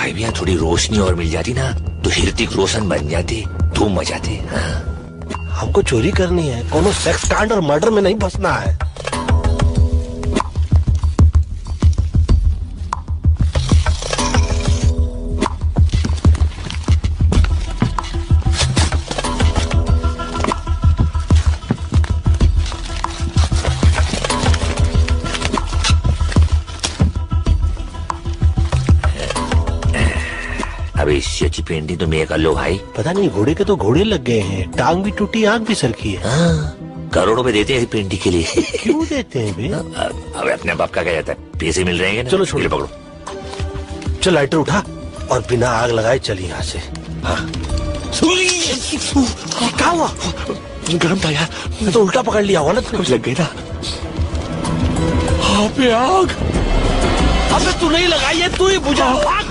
भाई भैया थोड़ी रोशनी और मिल जाती ना तो ऋतिक रोशन बन जाते, धूम मचाते। हाँ। हमको चोरी करनी है, कोनो सेक्स कांड और मर्डर में नहीं फंसना है। अबे इससे अच्छी पेंटिंग तो मैं कर लो भाई। पता नहीं घोड़े के तो घोड़े लग गए हैं, टांग भी टूटी, आंख भी सरकी है। हाँ, करोड़ों रुपए देते हैं पेंटिंग के लिए। क्यों देते हैं बे? अब अपने बाप का क्या जाता है, पैसे मिल रहे हैं ना। चलो छोड़ो, पकड़ो। चल लाइटर उठा और बिना आग लगाए चल यहाँ से। हाँ। क्या हुआ? गरम था यार, मैं तो उल्टा पकड़ लिया होगा ना। कुछ लग गई ना। हाँ पे आग। अबे तू नहीं लगाई है, तू ही बुझा। आग।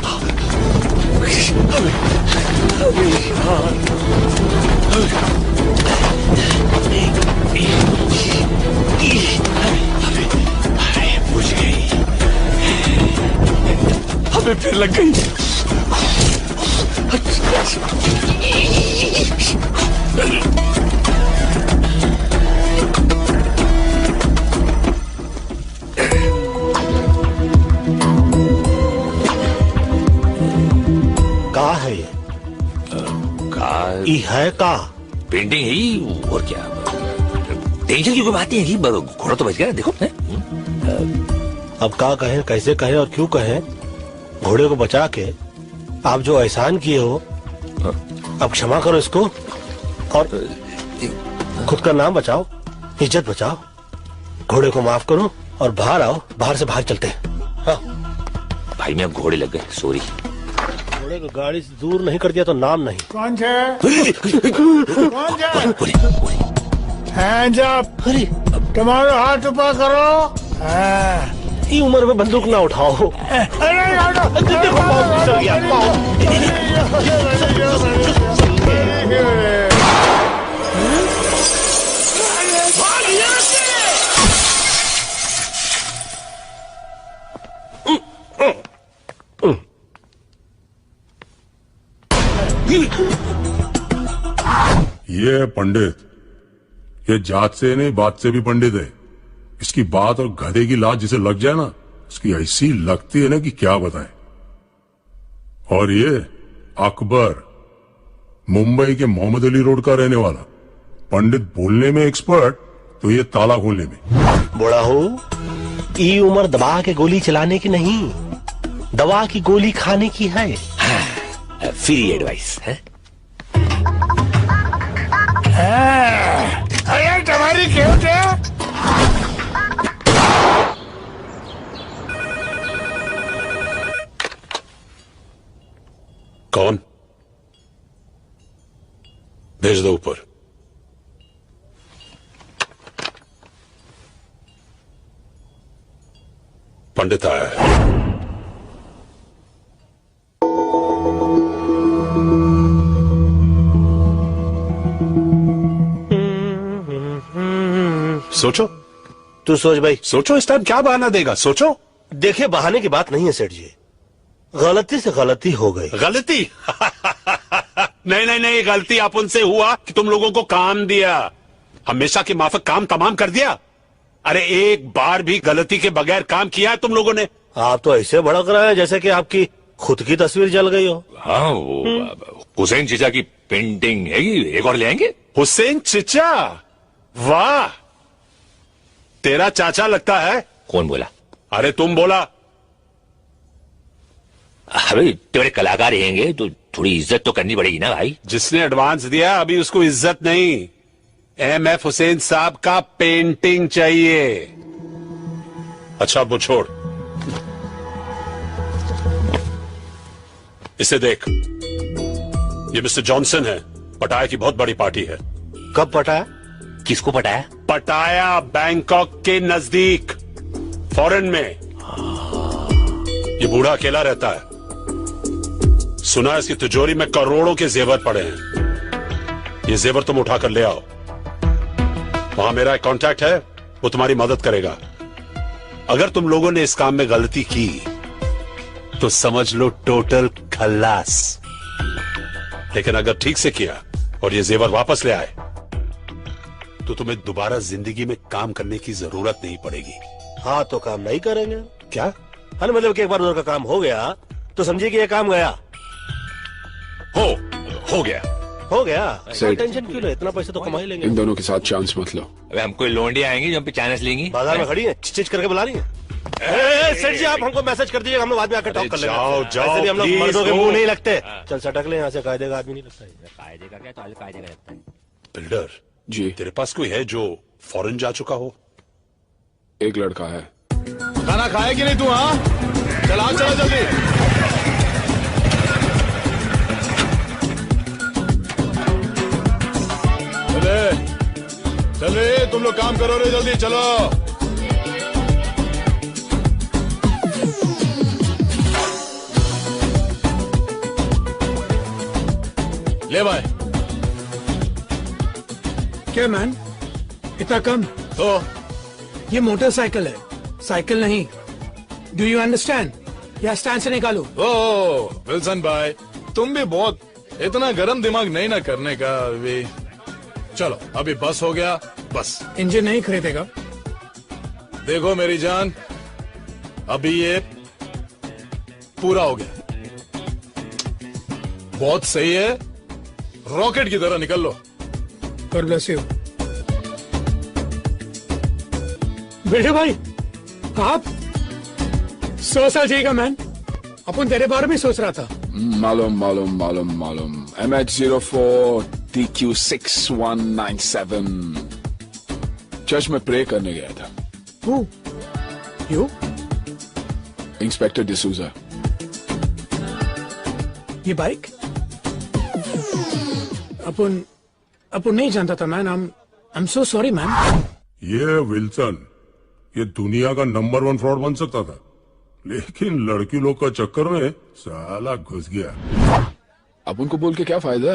बुझ गई। हमें फिर लग गई। कहाँ है ये? है का पेंटिंग है ही, और क्या। टेंशन की कोई बात नहीं है, घोड़ा तो बच गया देखो। अब का कहें, कैसे कहें और क्यों कहें? घोड़े को बचा के आप जो एहसान किए हो, अब क्षमा करो इसको और खुद का नाम बचाओ, इज्जत बचाओ। घोड़े को माफ करो और बाहर आओ, बाहर से बाहर चलते हैं। हाँ। भाई मैं घोड़े लग गए, सॉरी। घोड़े को गाड़ी से दूर नहीं कर दिया तो नाम नहीं। कौन है? कौन है? Hands up. अरे तुम्हारे हाथ ऊपर करो। हाँ। ये उम्र में बंदूक ना उठाओ। अरे देखो पाँव फिसल गया, पाँव। ये है पंडित, ये जात से नहीं बात से भी पंडित है। इसकी बात और गधे की लात जिसे लग जाए ना, उसकी ऐसी लगती है ना कि क्या बताएं। और ये अकबर, मुंबई के मोहम्मद अली रोड का रहने वाला, पंडित बोलने में एक्सपर्ट तो ये ताला खोलने में। बड़ा हो, ये उम्र दबा के गोली चलाने की नहीं, दवा की गोली खाने की है। हाँ, फ्री एडवाइस है। अरे तुम्हारी क्यों थे? कौन? भेज दो ऊपर। पंडित आया है। सोचो, तू सोच भाई। सोचो इस टाइम क्या बहाना देगा, सोचो। देखिए बहाने की बात नहीं है सेठ जी, गलती से गलती हो गई। गलती? नहीं नहीं नहीं, गलती अपन से हुआ कि तुम लोगों को काम दिया, हमेशा के माफक काम तमाम कर दिया। अरे एक बार भी गलती के बगैर काम किया है तुम लोगों ने? आप तो ऐसे भड़क रहे हैं जैसे कि आपकी खुद की तस्वीर जल गई हो। हाँ, वो हुसैन चीचा की पेंटिंग है, एक और ले आएंगे। हुसैन चिचा? वाह, तेरा चाचा लगता है। कौन बोला? अरे तुम बोला। अरे तेरे कलाकार रहेंगे तो थोड़ी इज्जत तो करनी पड़ेगी ना भाई। जिसने एडवांस दिया अभी उसको इज्जत नहीं, एमएफ हुसैन साहब का पेंटिंग चाहिए। अच्छा वो छोड़, इसे देख, ये मिस्टर जॉनसन है, पटाया की बहुत बड़ी पार्टी है। कब पटाया? किसको पटाया? पटाया बैंकॉक के नजदीक, फॉरेन में। ये बूढ़ा अकेला रहता है, सुना इसकी तिजोरी में करोड़ों के जेवर पड़े हैं। ये जेवर तुम उठाकर ले आओ, वहां मेरा एक कांटेक्ट है, वो तुम्हारी मदद करेगा। अगर तुम लोगों ने इस काम में गलती की तो समझ लो टोटल खल्लास। लेकिन अगर ठीक से किया और ये जेवर वापस ले आए तो तुम्हें दोबारा जिंदगी में काम करने की जरूरत नहीं पड़ेगी। हाँ तो काम नहीं करेंगे। क्या? हाँ मतलब कि एक बार उधर का काम हो गया तो समझिए कि ये काम गया। हो गया। हो गया। सही। टेंशन क्यों ले, इतना पैसा तो कमा ही लेंगे। इन दोनों के साथ चांस मत लो। अबे हम कोई लोंडी आएंगी जो हम पे चांस लेंगी? बाजार में खड़ी है, चिच करके बुला रही है। सेठ जी आप हमको मैसेज कर दीजिएगा, हम लोग बाद में आकर टॉक कर लेंगे। जाओ, वैसे भी हम लोग please, मर्दों के go। मुंह नहीं लगते। चल सटक ले यहाँ से, कायदे का आदमी नहीं लगता है। कायदे का क्या, तो कायदे का लगता है। बिल्डर जी, तेरे पास कोई है जो फॉरेन जा चुका हो? एक लड़का है। खाना खाए कि नहीं तू? हाँ चला चला जल्दी। चले तुम लोग काम करो रे, जल्दी चलो। ले भाई। क्या मैन, इतना कम? तो ये मोटरसाइकिल है, साइकिल नहीं। Do you understand? या स्टैंड से निकालो। ओ विल्सन भाई, तुम भी बहुत इतना गरम दिमाग नहीं ना करने का अभी। चलो अभी बस हो गया, बस। इंजन नहीं खरीदेगा? देखो मेरी जान, अभी ये पूरा हो गया, बहुत सही है, रॉकेट की तरह निकल लो। God bless you. बेटे भाई आप 100 साल जिएगा मैन। अपन तेरे बारे में सोच रहा था। मालूम मालूम मालूम मालूम। MH04 TQ6197 चर्च में प्रे करने गया था। Who? You? इंस्पेक्टर डिसूजा। ये बाइक अपन नहीं जानता था man. I am so sorry man. ये विल्सन, ये दुनिया का नंबर 1 फ्रॉड बन सकता था, लेकिन लड़की लोग का चक्कर में साला घुस गया। अब उनको बोल के क्या फायदा?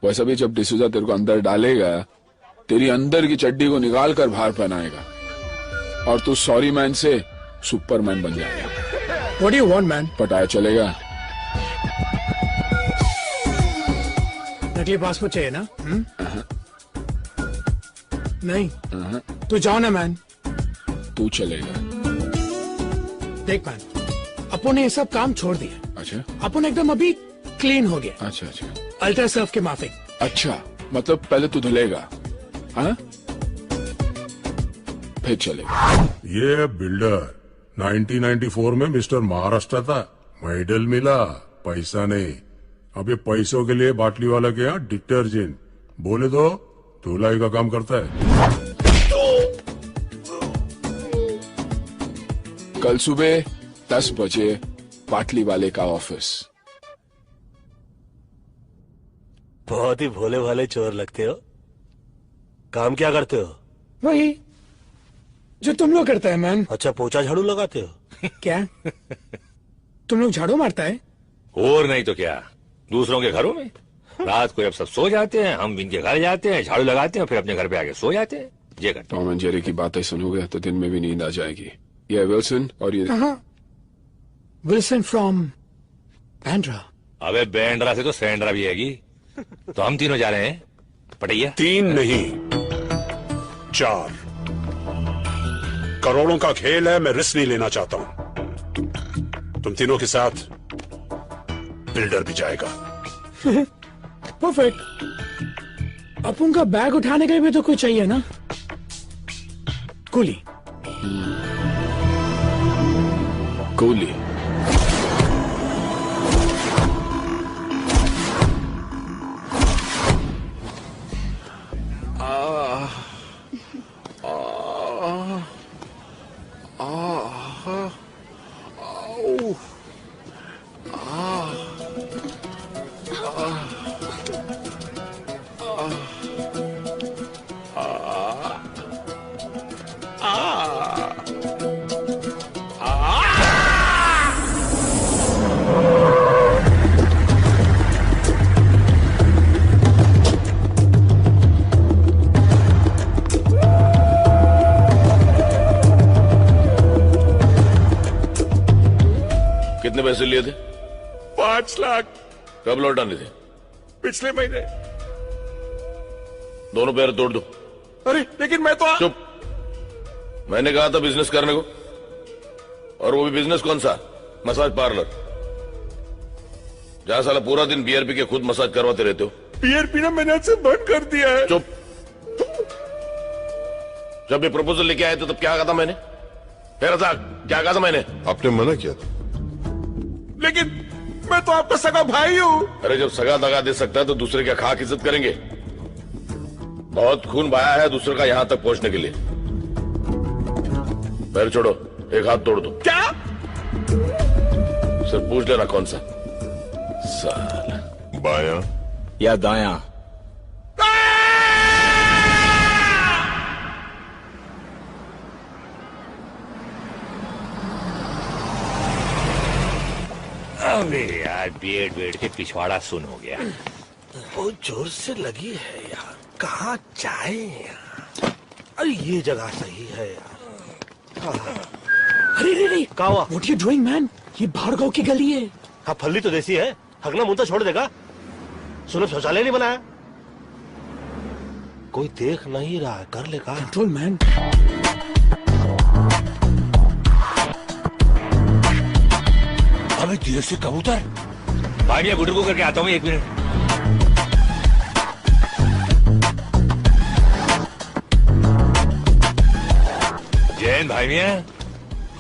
वैसा भी जब डिसूजा तेरे को अंदर डालेगा, तेरी अंदर की चड्डी को निकाल कर बाहर पहनाएगा और तू सॉरी मैन से सुपरमैन बन जाएगा। What do you want man? पटाया चलेगा? नकली पासपोर्ट चाहिए ना? नहीं तो जाओ ना मैन। तू चलेगा? देख मैन, अपन ने ये सब काम छोड़ दिया। अच्छा अपन एकदम अभी क्लीन हो गया, अच्छा अच्छा अल्ट्रा सर्फ के माफिक। अच्छा, मतलब पहले तू धुलेगा, हाँ? फिर चलेगा। ये बिल्डर 1994 में मिस्टर महाराष्ट्र था, मेडल मिला, पैसा नहीं। अब ये पैसों के लिए बाटली वाला के यहाँ डिटर्जेंट बोले तो धुलाई का काम करता है। कल सुबह 10 बजे बाटली वाले का ऑफिस। बहुत ही भोले भाले चोर लगते हो। काम क्या करते हो? वही जो तुम लोग करता है मैन। अच्छा, पोछा झाड़ू लगाते हो? क्या तुम लोग झाड़ू मारता है? और नहीं तो क्या, दूसरों के घरों में। रात को जब सब सो जाते हैं, हम इनके घर जाते हैं, झाड़ू लगाते हैं, फिर अपने घर पे आके सो जाते हैं। ये करते टॉम एंड जेरी की बातें सुनोगे तो दिन में भी नींद आ जाएगी। ये विल्सन और ये विल्सन फ्रॉम बैंड्रा। हैं। अबे बैंड्रा से तो सैंड्रा भी हैगी। तो हम तीनों जा रहे हैं पटैया। 3 नहीं 4 करोड़ों का खेल है, मैं रिस्क नहीं लेना चाहता हूं। तुम तीनों के साथ बिल्डर भी जाएगा। परफेक्ट। अपन का बैग उठाने के लिए भी तो कुछ चाहिए ना? कुली। कूली। पैसे लिए थे? 5 लाख कब लौटाने थे? पिछले महीने। दोनों पैर तोड़ दो। अरे लेकिन मैं तो चुप। मैंने कहा था बिजनेस करने को, और वो भी बिजनेस कौन सा? मसाज पार्लर, जहां साला पूरा दिन बियर पी के खुद मसाज करवाते रहते हो। बियर पीना मैंने आज से बंद कर दिया है। चुप। जब ये प्रपोजल लेके आए थे तब क्या कहा था मैंने? क्या कहा था मैंने? आपने मना किया था। लेकिन मैं तो आपका सगा भाई हूँ। अरे जब सगा दगा दे सकता है तो दूसरे का खाक इज्जत करेंगे? बहुत खून बहाया है दूसरे का यहां तक पहुंचने के लिए। पैर छोड़ो, एक हाथ तोड़ दो। क्या? सिर्फ पूछ लेना कौन सा। साला बायां या दायां? अबे यार बेड के पिछवाड़ा सुन हो गया। बहुत जोर से लगी है यार, कहाँ जाए यार? अरे ये जगह सही है यार। अरे रे रे, क्या हुआ? What you doing man? ये भार्गव की गली है। हाँ फल्ली तो देसी है, हगना मुंह तो छोड़ देगा। सुनो शौचालय नहीं बनाया, कोई देख नहीं रहा है, कर ले का। Control man. अबे धीरे से कबूतर। भाई मैं गुटर को करके आता हूँ, 1 मिनट। जैन भाई मियाँ,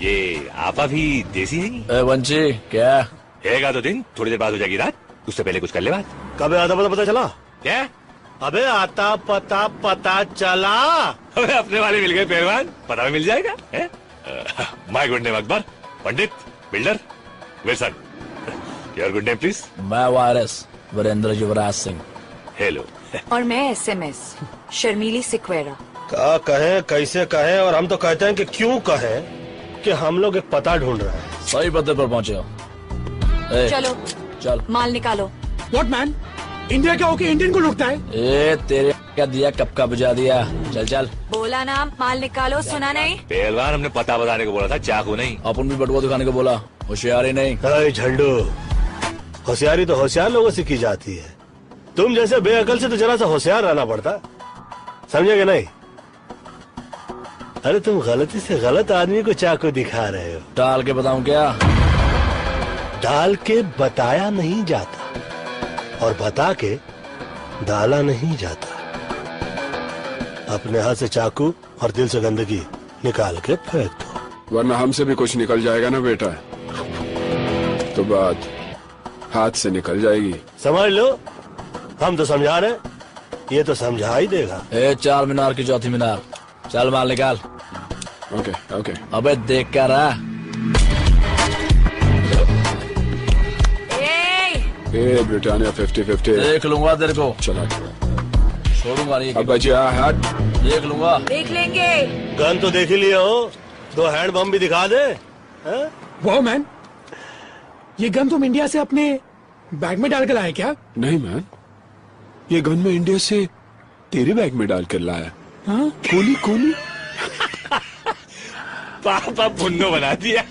ये आपा भी देसी है? वंशी क्या रहेगा तो दिन, थोड़ी देर बाद हो जाएगी रात, उससे पहले कुछ कर ले बात। कब आता पता चला? क्या? अबे आता पता चला। अबे अपने वाले मिल गए पहलवान, पता भी मिल जाएगा। My good name Akbar, Pandit, builder, Wilson. Your good name please? मैं वायरस वीरेंद्र युवराज सिंह। हेलो। और मैं SMS शर्मीली सिक्वेरा। क्या कहें, कैसे कहें, और हम तो कहते हैं कि क्यों कहें कि हम लोग एक पता ढूंढ रहे हैं। सही पते पर पहुंचे हो। चलो चल माल निकालो। What man? इंडिया क्या होके इंडियन को लुटता है? ए तेरे क्या दिया, कब का बुझा दिया। चल चल बोला ना माल निकालो, सुना नहीं? पहलवान हमने पता बताने को बोला था, चाकू नहीं। अपन भी बटुआ दिखाने को बोला, होशियारी नहीं। अरे झंडू, होशियारी तो होशियार लोगों से की जाती है, तुम जैसे बेअकल से तो जरा सा होशियार रहना पड़ता, समझे कि नहीं? अरे तुम गलती से गलत आदमी को चाकू दिखा रहे हो। डाल के बताऊं क्या? डाल के बताया नहीं जाता, और बता के डाला नहीं जाता। अपने हाथ से चाकू और दिल से गंदगी निकाल के फेंक दो, वरना हमसे भी कुछ निकल जाएगा ना बेटा, तो बात हाथ से निकल जाएगी। समझ लो, हम तो समझा रहे, ये तो समझा ही देगा। 4 मीनार की चौथी मीनार, चल माल निकाल। Okay okay. अबे देख क्या रहा? ए ब्रिटानिया 50-50। देख लूंगा तेरे को, चला छोड़ूंगा नहीं। अब बचिया हाथ देख लूंगा। देख लेंगे। गन तो देख ही लिए हो, 2 हैंड बम भी दिखा दे। वाह मैन, ये गन तुम इंडिया से अपने बैग में डाल कर लाए क्या? नहीं मैन, ये गन में इंडिया से तेरे बैग में डाल कर लाया। हाँ? कोली कोली। पापा पुन्नो बना दिया।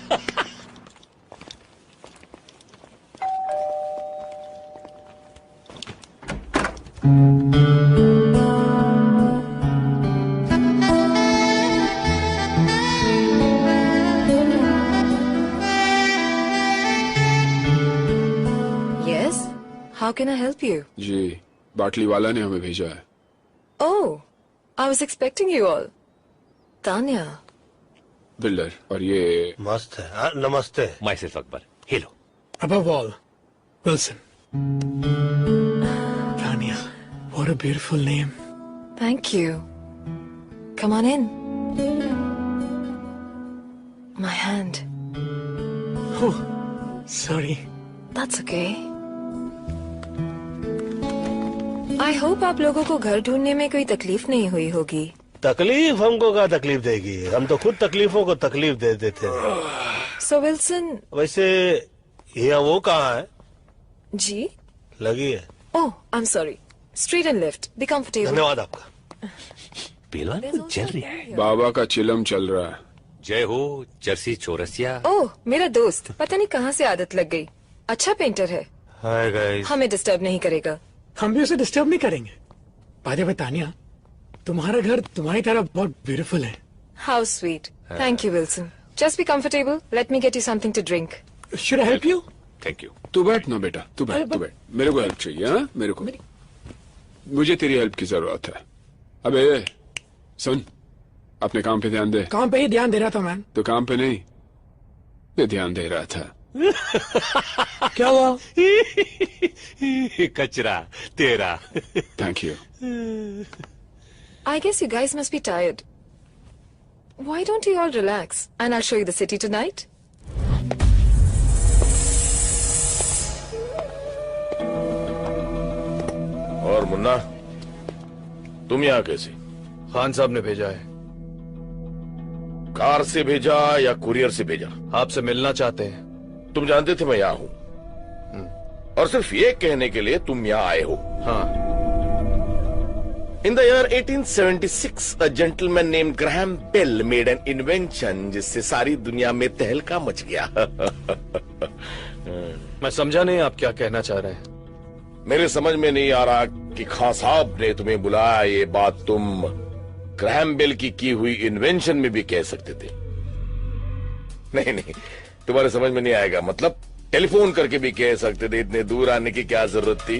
Yes, how can I help you? जी, बाटली वाला ने हमें भेजा है। Oh, I was expecting you all. Tanya. Builder, और ये मस्त है। नमस्ते। My self Akbar. Hello. Above all, Wilson. Tanya, what a beautiful name. Thank you. Come on in. My hand. Oh, sorry. That's okay. I hope आप लोगों को घर ढूंढने में कोई तकलीफ नहीं हुई होगी। तकलीफ हमको क्या तकलीफ देगी, हम तो खुद तकलीफों को तकलीफ दे देते हैं। So Wilson. वैसे ये वो कहाँ है? जी? लगी है। Oh, I'm sorry. Street and lift. Be comfortable. धन्यवाद आपका। पहलवान कुछ चल रहा है। बाबा का चिलम चल रहा है। जय हो जर्सी चौरसिया। ओह मेरा दोस्त, पता नहीं कहाँ से आदत लग गई। अच्छा पेंटर है, हाय गाइस। हमें डिस्टर्ब नहीं करेगा। हम भी उसे डिस्टर्ब नहीं करेंगे। बाय द वे तानिया, तुम्हारा घर तुम्हारी तरह बहुत ब्यूटीफुल है। How sweet. Thank you Wilson. Just be comfortable, let me get you something to drink. Should I help you? Thank you. तू बैठ ना बेटा, तू बैठ। मेरे को हेल्प चाहिए। हाँ, मेरे को मुझे तेरी हेल्प की जरूरत है। अबे सुन, अपने काम पे ध्यान दे। काम पे ही ध्यान दे रहा था मैन। तो काम पे नहीं, मैं ध्यान दे रहा था। क्या हुआ? कचरा तेरा। Thank you. I guess you guys must be tired. Why don't you all relax and I'll show you the city tonight? और मुन्ना, तुम यहाँ कैसे? खान साहब ने भेजा है। कार से भेजा या कुरियर से भेजा? आपसे मिलना चाहते हैं। तुम जानते थे मैं यहाँ हूँ, और सिर्फ ये कहने के लिए तुम यहाँ आए हो? हाँ। In the year 1876, a gentleman named Graham Bell made an invention जिससे सारी दुनिया में तहलका मच गया। मैं समझा नहीं आप क्या कहना चाह रहे हैं। मेरे समझ में नहीं आ रहा कि खान साहब ने तुम्हें बुलाया, ये बात तुम ग्रैहम बेल की हुई इन्वेंशन में भी कह सकते थे। नहीं, तुम्हारे समझ में नहीं आएगा। मतलब टेलीफोन करके भी कह सकते थे, इतने दूर आने की क्या जरूरत थी?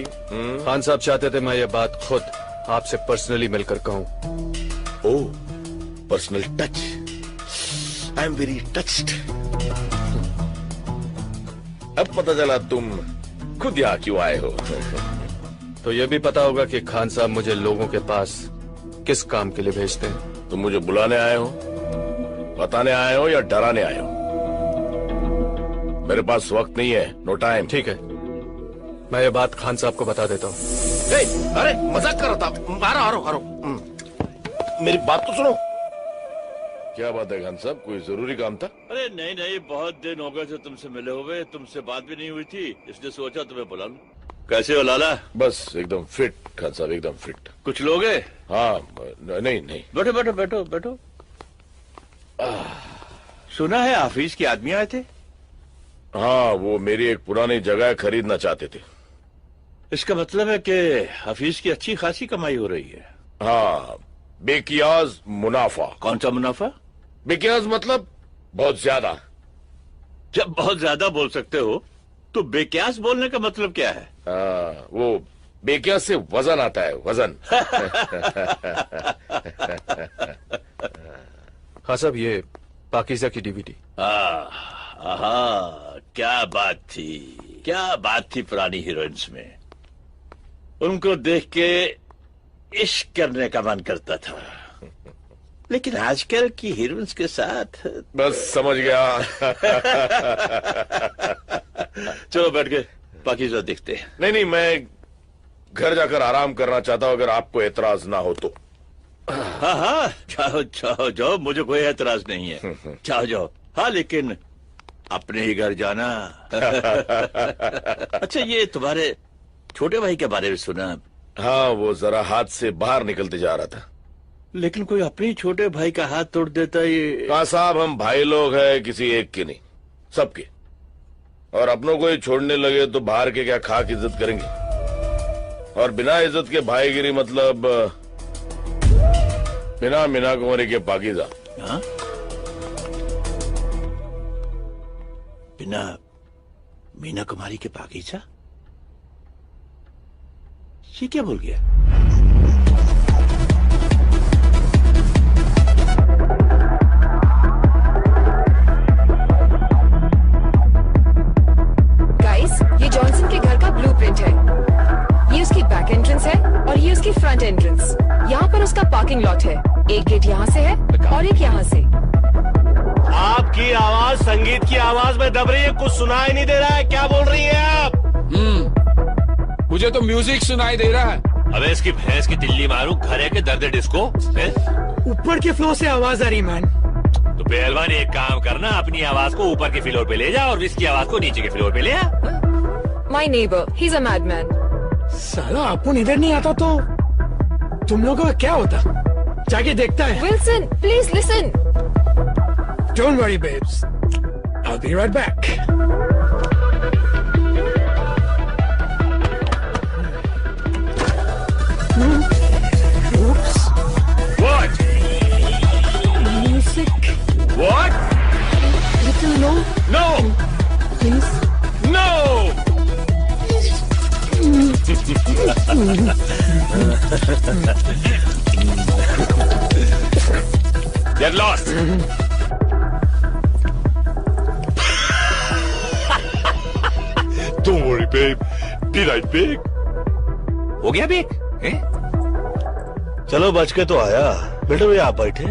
खान साहब चाहते थे मैं ये बात खुद आपसे पर्सनली मिलकर कहूं। Oh, personal touch. I am very touched. अब पता चला तुम खुद यहाँ क्यों आए हो। तो ये भी पता होगा कि खान साहब मुझे लोगों के पास किस काम के लिए भेजते हैं। तुम मुझे बुलाने आए हो, बताने आए हो या डराने आए हो? मेरे पास वक्त नहीं है, नो टाइम। ठीक है, मैं ये बात खान साहब को बता देता हूँ। अरे मजाक कर रहा था। आ रहा। मेरी बात तो सुनो। क्या बात है खान साहब, कोई जरूरी काम था? अरे नहीं, बहुत दिन हो गए थे तुमसे मिले हुए, तुमसे बात भी नहीं हुई थी, इसलिए सोचा तुम्हें बुला लूं। कैसे हो लाला? बस एकदम फिट खान साहब, एकदम फिट। कुछ लोग हैं? हाँ, नहीं। बैठो। सुना है हाफिज के आदमी आए थे? हाँ, वो मेरी एक पुरानी जगह खरीदना चाहते थे। इसका मतलब है कि हाफिज की अच्छी खासी कमाई हो रही है। हाँ, बेकियाज मुनाफा। कौन सा मुनाफा? बेकियाज मतलब बहुत ज्यादा। जब बहुत ज्यादा बोल सकते हो तो बेक्यास बोलने का मतलब क्या है? वो बेक्यास से वजन आता है, वजन। हाँ साहब, ये पाकीज़ा की डीवीडी। क्या बात थी पुरानी हीरोइंस में। उनको देख के इश्क करने का मन करता था, लेकिन आजकल की हीरोइंस के साथ। बस समझ गया। चलो बैठ के पाकीज़ा देखते हैं। नहीं, मैं घर जाकर आराम करना चाहता हूँ, अगर आपको एतराज ना हो तो। हाँ, जाओ, मुझे कोई एतराज नहीं है। जाओ। हाँ, लेकिन अपने ही घर जाना। अच्छा, ये तुम्हारे छोटे भाई के बारे में सुना? हाँ, वो जरा हाथ से बाहर निकलते जा रहा था। लेकिन कोई अपने ही छोटे भाई का हाथ तोड़ देता ये? कहा साहब, हम भाई लोग हैं, किसी एक के नहीं, सबके। और अपनों को ही छोड़ने लगे तो बाहर के क्या खाक इज्जत करेंगे? और बिना इज्जत के भाईगिरी मतलब बिना मीना कुमारी के पाकीज़ा। हाँ? बिना मीना कुमारी के पाकीज़ा? ये क्या बोल गया? गाइस, ये जॉनसन के घर का ब्लूप्रिंट है। ये उसकी बैक एंट्रेंस है और ये उसकी फ्रंट एंट्रेंस। यहाँ पर उसका पार्किंग लॉट है। एक गेट यहाँ से है और एक यहाँ से। आपकी आवाज संगीत की आवाज में दब रही है, कुछ सुनाई नहीं दे रहा है। क्या बोल रही है आप? मुझे तो म्यूजिक सुनाई दे रहा है। अबे इसकी भैंस की तिल्ली मारू, घर है के दर्द डिस्को। ऊपर के फ्लोर से आवाज आ रही मैन। तो पहलवान एक काम करना, अपनी आवाज को ऊपर के फ्लोर पे ले जा और इसकी आवाज को नीचे के फ्लोर पे ले आ। My neighbor, he's a madman. साला अपन इधर नहीं आता तो तुम लोगों का क्या होता? जाके देखता है। Wilson, please listen. Don't worry, babes. I'll be right back. Oops. What? Music. What? Little low, No! please. No! Get lost! Don't worry, babe. Be right back. हो गया बेक? हैं? चलो बच के तो आया। बेटे भैया आप बैठे।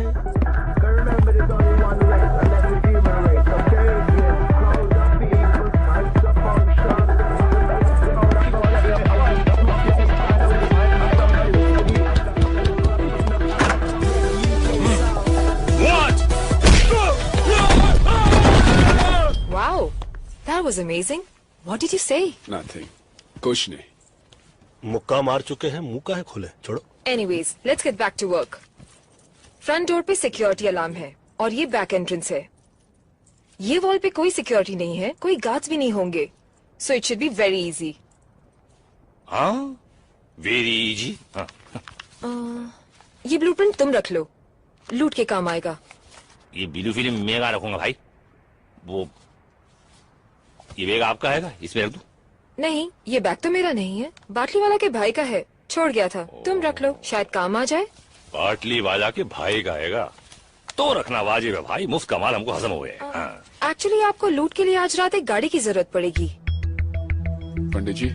What? Wow, that was amazing. What did you say? Nothing. कुछ नहीं. मुक्का मार चुके हैं, मुंह का है खोले, छोड़ो। Anyways, let's get back to work. Front door पे सिक्योरिटी अलार्म है और ये बैक एंट्रेंस है. ये वॉल पे कोई सिक्योरिटी नहीं है, कोई गार्ड्स भी नहीं होंगे. So it should be very easy. हाँ? Very easy. हाँ. ये ब्लूप्रिंट तुम रख लो, लूट के काम आएगा. ये ब्लू फिल्म मैं कहाँ रखूंगा भाई? वो ये बैग आपका है, इसमें रख दूं? नहीं, ये बैग तो मेरा नहीं है, बाटली वाला के भाई का है, छोड़ गया था. तुम रख लो, शायद काम आ जाए. बाटली वाला के भाई का हैगा तो रखना वाजिब है भाई. मुफ्त का माल हमको हजम हो गया. हाँ. एक्चुअली आपको लूट के लिए आज रात एक गाड़ी की जरूरत पड़ेगी. पंडित जी.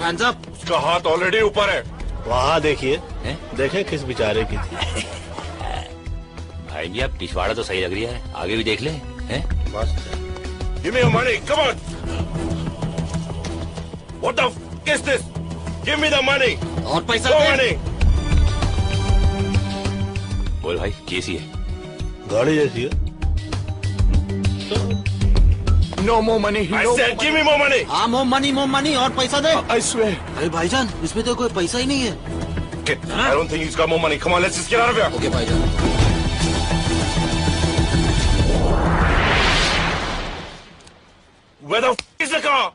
Hands up. उसका हाथ ऑलरेडी ऊपर है. वहाँ देखिए, देखें किस बेचारे की थी. भाई जी आप पिछवाड़ा तो सही लग रही है, आगे भी देख ले. हैं? मस्त है. Give me your money. Come on. What the f is this? Give me the money. और पैसा No दे. money. बोल भाई कैसी है? गाड़ी जैसी है. No more money. I No said give me more money. हाँ more money और पैसा दे. I swear. अरे भाईजान इसमें तो कोई पैसा ही नहीं है. Get. I don't think he's got more money. Come on, let's just get out of here. Okay भाईजान. Where the f is the car?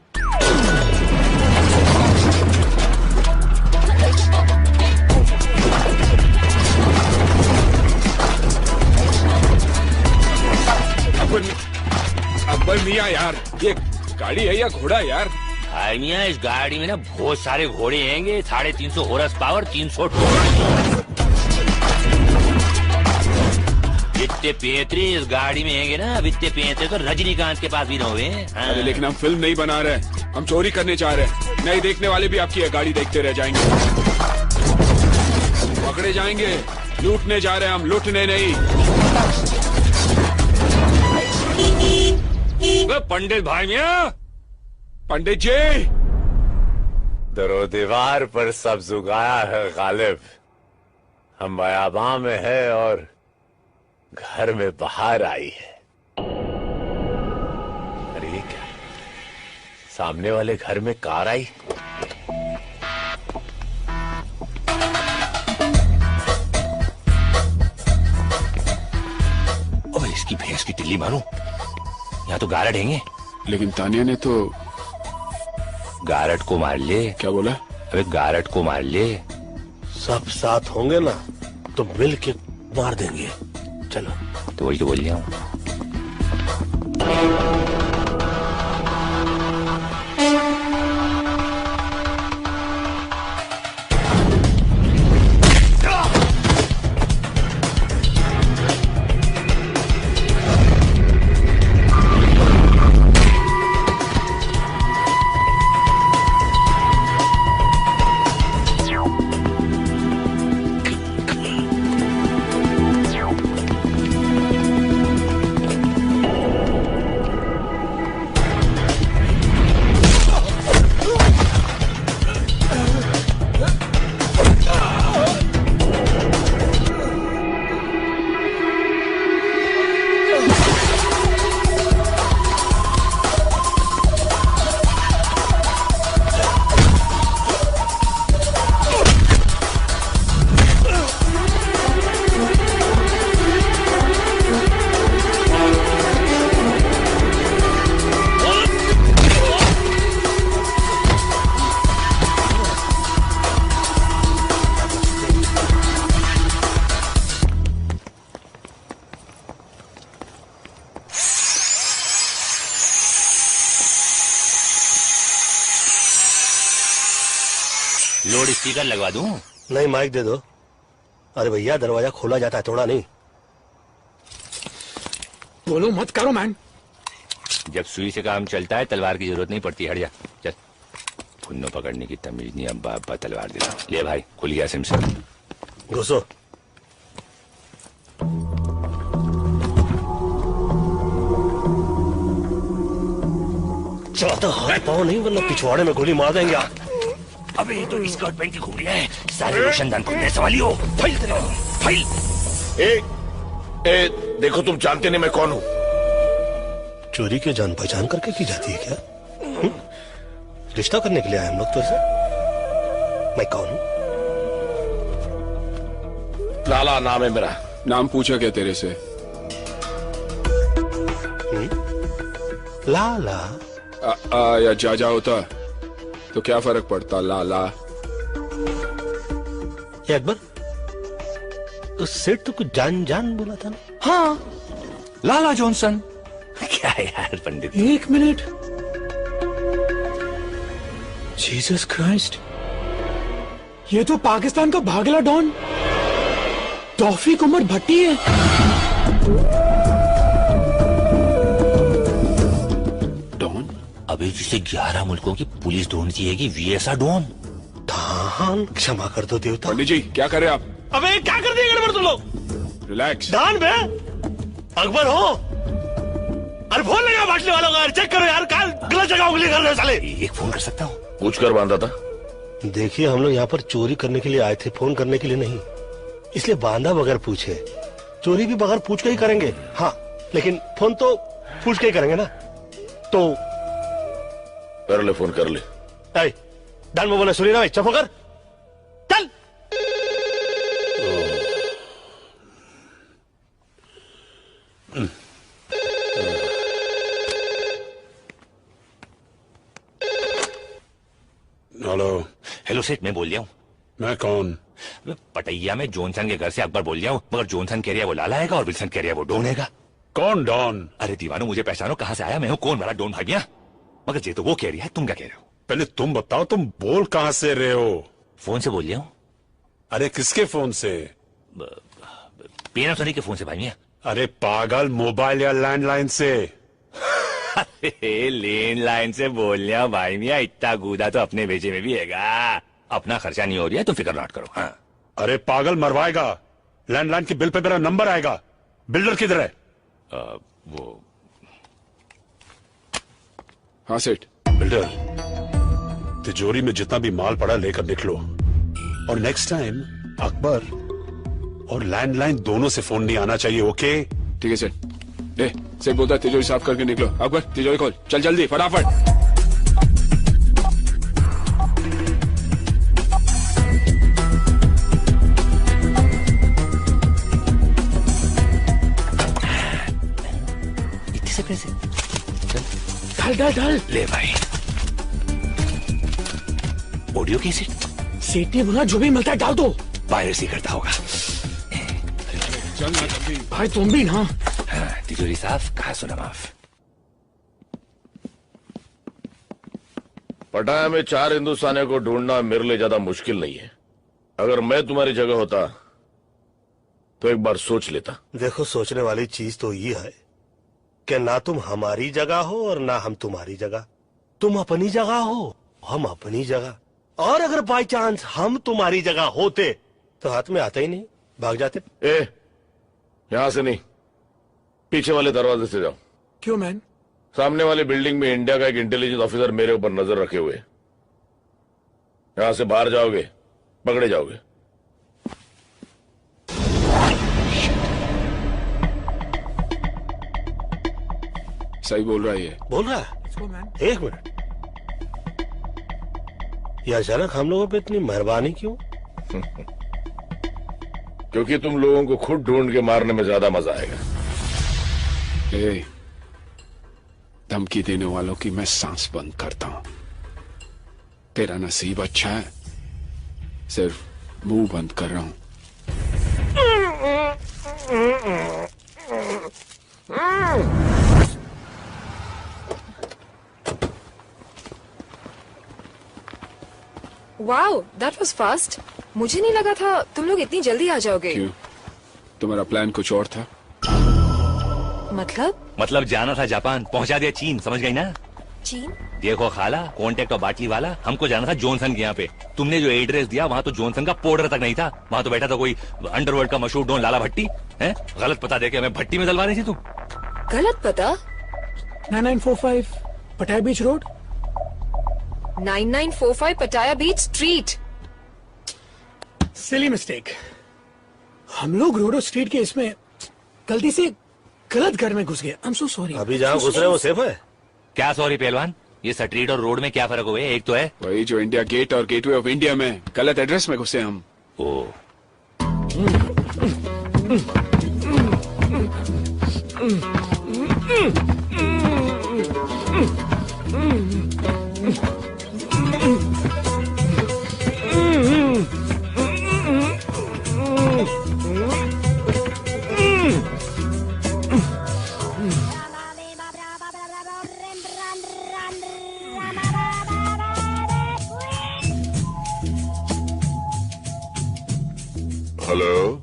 Akbar मियाँ यार, ये गाड़ी है या घोड़ा यार? भाई मियाँ इस गाड़ी में ना बहुत सारे घोड़े हैंगे. 350 हॉर्स पावर, 300 जितने पेंतरे इस गाड़ी में हैंगे ना, इतने पेंतरे तो रजनीकांत के पास भी न हुए. हाँ. अरे लेकिन हम फिल्म नहीं बना रहे, हम चोरी करने जा रहे हैं. नहीं देखने वाले भी आपकी ये गाड़ी देखते रह जाएंगे. पकड़े जाएंगे. लूटने जा रहे हैं हम, लूटने नहीं. पंडित भाई मियाँ. पंडित जी. दरो दीवार पर सब जुगाया है गालिब. हम बयाबा में है और घर में बाहर आई है. अरे ये क्या, सामने वाले घर में कार आई. ओए इसकी भैंस की टिल्ली मारूं. यहाँ तो गारड हैंगे. लेकिन तानिया ने तो. गारड को मार ले. क्या बोला? अबे गारड को मार ले. सब साथ होंगे ना तो मिल के मार देंगे. चलो. तो वही तो बोल रहा हूँ. लोड स्पीकर लगवा दूं? नहीं, माइक दे दो। अरे भैया, दरवाजा खोला जाता है, तोड़ा नहीं। बोलो मत करो मैन। जब सुई से काम चलता है तलवार की जरूरत नहीं पड़ती। हट जा, चल। फुन्नो पकड़ने की तमीज नहीं, अब्बा अब्बा तलवार दे। ले भाई, खुल गया सिम से। घुसो। ज्यादा हाथ पाओ नहीं, वरना पिछवाड़े में गोली मार देंगे आप। अबे ये तो स्कर्ट पहन के घूम रही है। सारे रोशनदान खुलने सवाली हो। फाइल तेरे, फाइल। देखो, तुम जानते नहीं मैं कौन हूं। चोरी की जान पहचान करके की जाती है क्या? रिश्ता करने के लिए आए हम लोग तो ऐसे। मैं कौन हूं? लाला नाम है मेरा। नाम पूछा क्या तेरे से? लाला या जाजा होता तो क्या फर्क पड़ता? लाला। ये अकबर, उस सेठ तो कुछ जान जान बोला था ना? हाँ, लाला जॉनसन। क्या यार पंडित। एक मिनट। जीसस क्राइस्ट, ये तो पाकिस्तान का भागला डॉन तौफीक उमर भट्टी है। डॉन? अभी जिसे 11 मुल्कों की पुलिस ढूंढती है कि वीएसआ डॉन। दान, क्षमा कर दो देवता। पंडित जी, क्या करे आप? अबे क्या कर दिया गड़बड़ तुम लोग? रिलैक्स। दान बे, अकबर हो? अरे फोन लगा बाटली वालों का, चेक करो यार, काल गलत जगह उंगली कर रहे हो साले। एक फोन कर सकता हूँ? पूछ कर बांधा था। देखिए, हम लोग यहाँ पर चोरी करने के लिए आए थे, फोन करने के लिए नहीं। इसलिए बांधा बगैर पूछे। चोरी भी बगैर पूछ के ही करेंगे, हाँ, लेकिन फोन तो पूछ के ही करेंगे ना। तो कर ले, फोन कर ले। दान में बोले, सुनी ना भाई, चुप कर, चल। हेलो। हेलो सेठ, मैं बोल रहा हूँ। मैं कौन? पटैया में जॉनसन के घर से अकबर बोल रहा हूँ, मगर जॉनसन कह रहा है वो लाला है और विल्सन कह रहा है वो डॉन है। कौन डॉन? अरे दीवानो, मुझे पहचानो, कहाँ से आया मैं हूँ, कौन वाला डॉन भागिया? मगर ये तो वो कह रही है, तुम क्या कह रहे हो? पहले तुम बताओ, तुम बोल कहाँ से रहे हो? फोन से बोल रहा हूँ। अरे किसके फोन से? पीएनएम के फोन से भाई। अरे पागल, मोबाइल या लैंडलाइन से? लैंडलाइन से बोल रहा हूँ भाई मियाँ, इतना गूदा तो अपने बेचे में भी हैगा। अपना खर्चा नहीं हो रहा है, तुम फिक्र नॉट करो। हाँ। अरे पागल, मरवाएगा। लैंडलाइन के बिल पे मेरा नंबर आएगा। बिल्डर किधर है? वो हाँ सेठ। बिल्डर, तिजोरी में जितना भी माल पड़ा लेकर निकलो, और नेक्स्ट टाइम अकबर और लैंडलाइन दोनों से फोन नहीं आना चाहिए, ओके? ठीक है सेठ। सेठ बोलता है तिजोरी साफ करके निकलो। अकबर, तिजोरी खोल, चल जल्दी, फटाफट। इतने से पैसे डाल डाल डाल। ले भाई, ऑडियो कैसेट। सेठ ने बोला जो भी मिलता है डाल दो। पायरेसी करता होगा। चल ना जल्दी। भाई तुम भी ना। हाँ, तिजोरी साफ, कहा सुना माफ। पटाया में 4 हिंदुस्तानियों को ढूंढना मेरे लिए ज्यादा मुश्किल नहीं है। अगर मैं तुम्हारी जगह होता तो एक बार सोच लेता। देखो, सोचने वाली चीज तो ये है कि ना तुम हमारी जगह हो और ना हम तुम्हारी जगह। तुम अपनी जगह हो, हम अपनी जगह। और अगर बाई चांस हम तुम्हारी जगह होते तो हाथ में आते ही नहीं, भाग जाते। यहां से नहीं, पीछे वाले दरवाजे से जाओ। क्यों मैन? सामने वाली बिल्डिंग में इंडिया का एक इंटेलिजेंस ऑफिसर मेरे ऊपर नजर रखे हुए। यहां से बाहर जाओगे, पकड़े जाओगे। सही बोल रहा है ये। बोल रहा है? एक मिनट, ये अचानक हम लोगों पे इतनी मेहरबानी क्यों? क्योंकि तुम लोगों को खुद ढूंढ के मारने में ज्यादा मजा आएगा। धमकी देने वालों की मैं सांस बंद करता हूं। तेरा नसीब अच्छा है, सिर्फ मुंह बंद कर रहा हूं। Wow, that was fast. मुझे नहीं लगा था तुम लोग इतनी जल्दी आ जाओगे। क्यों, तुम्हारा प्लान कुछ और था? मतलब जाना था जापान, पहुंचा दिया चीन, समझ गई ना? चीन? देखो खाला, कॉन्टेक्ट और बाटली वाला, हमको जाना था जॉनसन के यहाँ पे। तुमने जो एड्रेस दिया वहाँ तो जॉनसन का पाउडर तक नहीं था, वहाँ तो बैठा था कोई अंडरवर्ल्ड का मशहूर डॉन लाला भट्टी। हैं? गलत पता देके हमें भट्टी में डलवा रही थी तुम। गलत पता? 9945 पटाया बीच रोड। 9945 पटाया बीच स्ट्रीट। Silly mistake. हम लोग रोडो स्ट्रीट के इसमें गलती से गलत घर में घुस गए। आई एम सो सॉरी। अभी जहाँ घुस रहे हैं वो सेफ है? क्या सॉरी पहलवान, ये स्ट्रीट और रोड में क्या फर्क हुए? एक तो है वही जो इंडिया गेट और गेटवे ऑफ इंडिया में गलत एड्रेस में घुसे हम। ओ हेलो।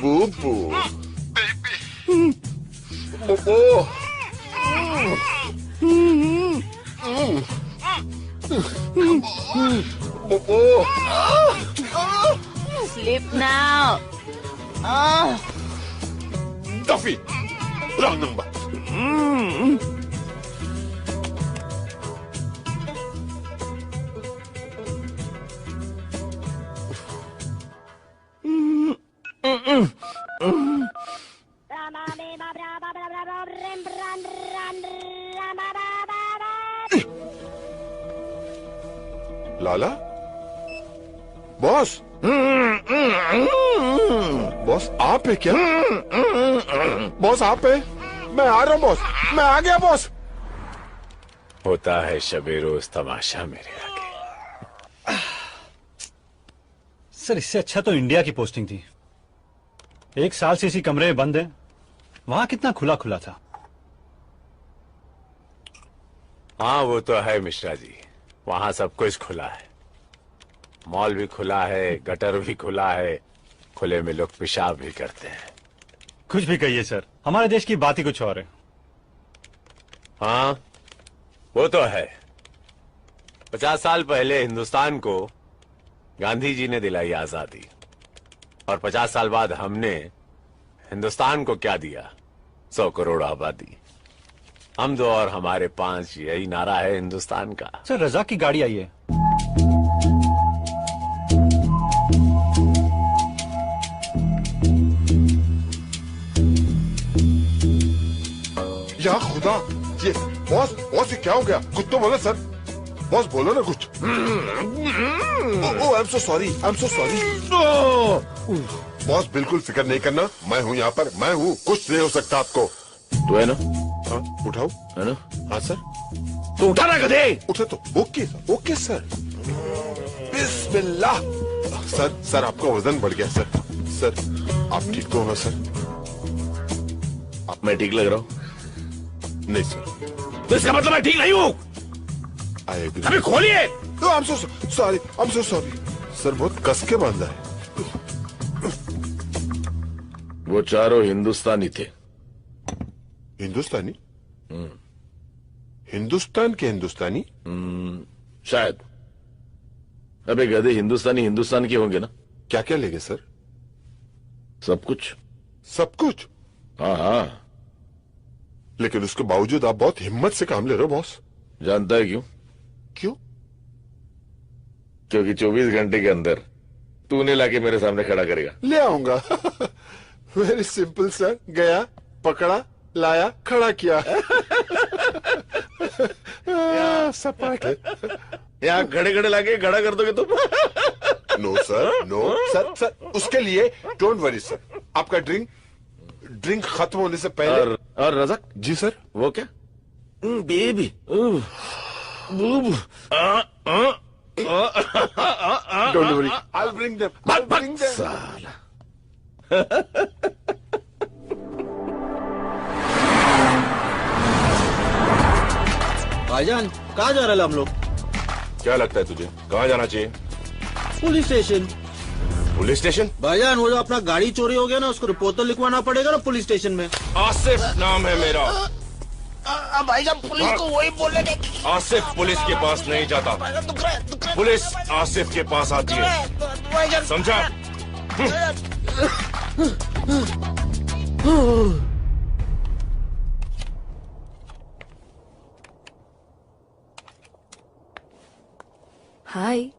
बूबू बूबू बूबू Sleep now. Duffy, wrong number. लाला, बॉस, बॉस आप है क्या? बॉस आप है? मैं आ रहा हूँ बॉस, मैं आ गया बॉस। होता है शबे रोज तमाशा मेरे आगे। सर इससे अच्छा तो इंडिया की पोस्टिंग थी। 1 साल से इसी कमरे में बंद है, वहां कितना खुला खुला था। हाँ वो तो है मिश्रा जी, वहां सब कुछ खुला है। मॉल भी खुला है, गटर भी खुला है, खुले में लोग पेशाब भी करते हैं। कुछ भी कहिए सर, हमारे देश की बात ही कुछ और है। हाँ वो तो है। 50 साल पहले हिंदुस्तान को गांधी जी ने दिलाई आजादी, और 50 साल बाद हमने हिंदुस्तान को क्या दिया? 100 करोड़ आबादी। हम 2 और हमारे 5, यही नारा है हिंदुस्तान का। सर रजा की गाड़ी आई है। या खुदा, ये बॉस, बॉस ये क्या हो गया? कुछ तो बोलो सर। बॉस बोलो ना कुछ। Oh I am so sorry, I am so sorry. Boss बिल्कुल फिक्र नहीं करना, मैं हूँ यहाँ पर, मैं हूँ, कुछ नहीं हो सकता आपको। तो है ना? हाँ उठाओ। है ना? हाँ सर। तो उठा ना गधे। उठे तो ओके ओके सर। बिस्मिल्लाह। सर आपका वजन बढ़ गया सर। सर आप ठीक तो हो ना सर? मैं ठीक लग रहा हूँ? नहीं सर। तो इसका मतलब मैं ठीक नहीं हूँ। I agree. अबे खोलिए। I am so sorry, I am so sorry. Sir बहुत कस के बांधा है। वो चारों हिंदुस्तानी थे। हिंदुस्तानी? हिंदुस्तान के हिंदुस्तानी? शायद। अबे गधे, हिंदुस्तानी हिंदुस्तान के होंगे ना? क्या क्या लेंगे सर? सब कुछ। सब कुछ? हाँ हाँ। लेकिन उसके बावजूद आप बहुत हिम्मत से काम ले रहे हो बॉस। जानता है क्यों? क्यों? क्योंकि 24 घंटे के अंदर तूने लाके मेरे सामने खड़ा करेगा। ले आऊंगा। Very simple sir. गया, पकड़ा, लाया, खड़ा किया। सपाट। यहाँ खड़े खड़े लाके खड़ा कर दोगे तुम? No sir, no sir. Sir उसके लिए डोंट वरी सर। आपका ड्रिंक खत्म होने से पहले। और रज़ाक जी सर। वो क्या? Baby Don't worry. I'll bring them. I'll bring them. साला भाईजान कहाँ जा रहे हैं हम लोग? क्या लगता है तुझे कहाँ जाना चाहिए? Police station. Police station? भाईजान वो जो अपना गाड़ी चोरी हो गया ना, उसको रिपोर्ट तो लिखवाना पड़ेगा ना पुलिस स्टेशन में। आसिफ नाम है मेरा। भाईजान पुलिस को वही बोलने के। आसिफ पुलिस के पास नहीं जाता, पुलिस आसिफ के पास आती है, समझा? हाय।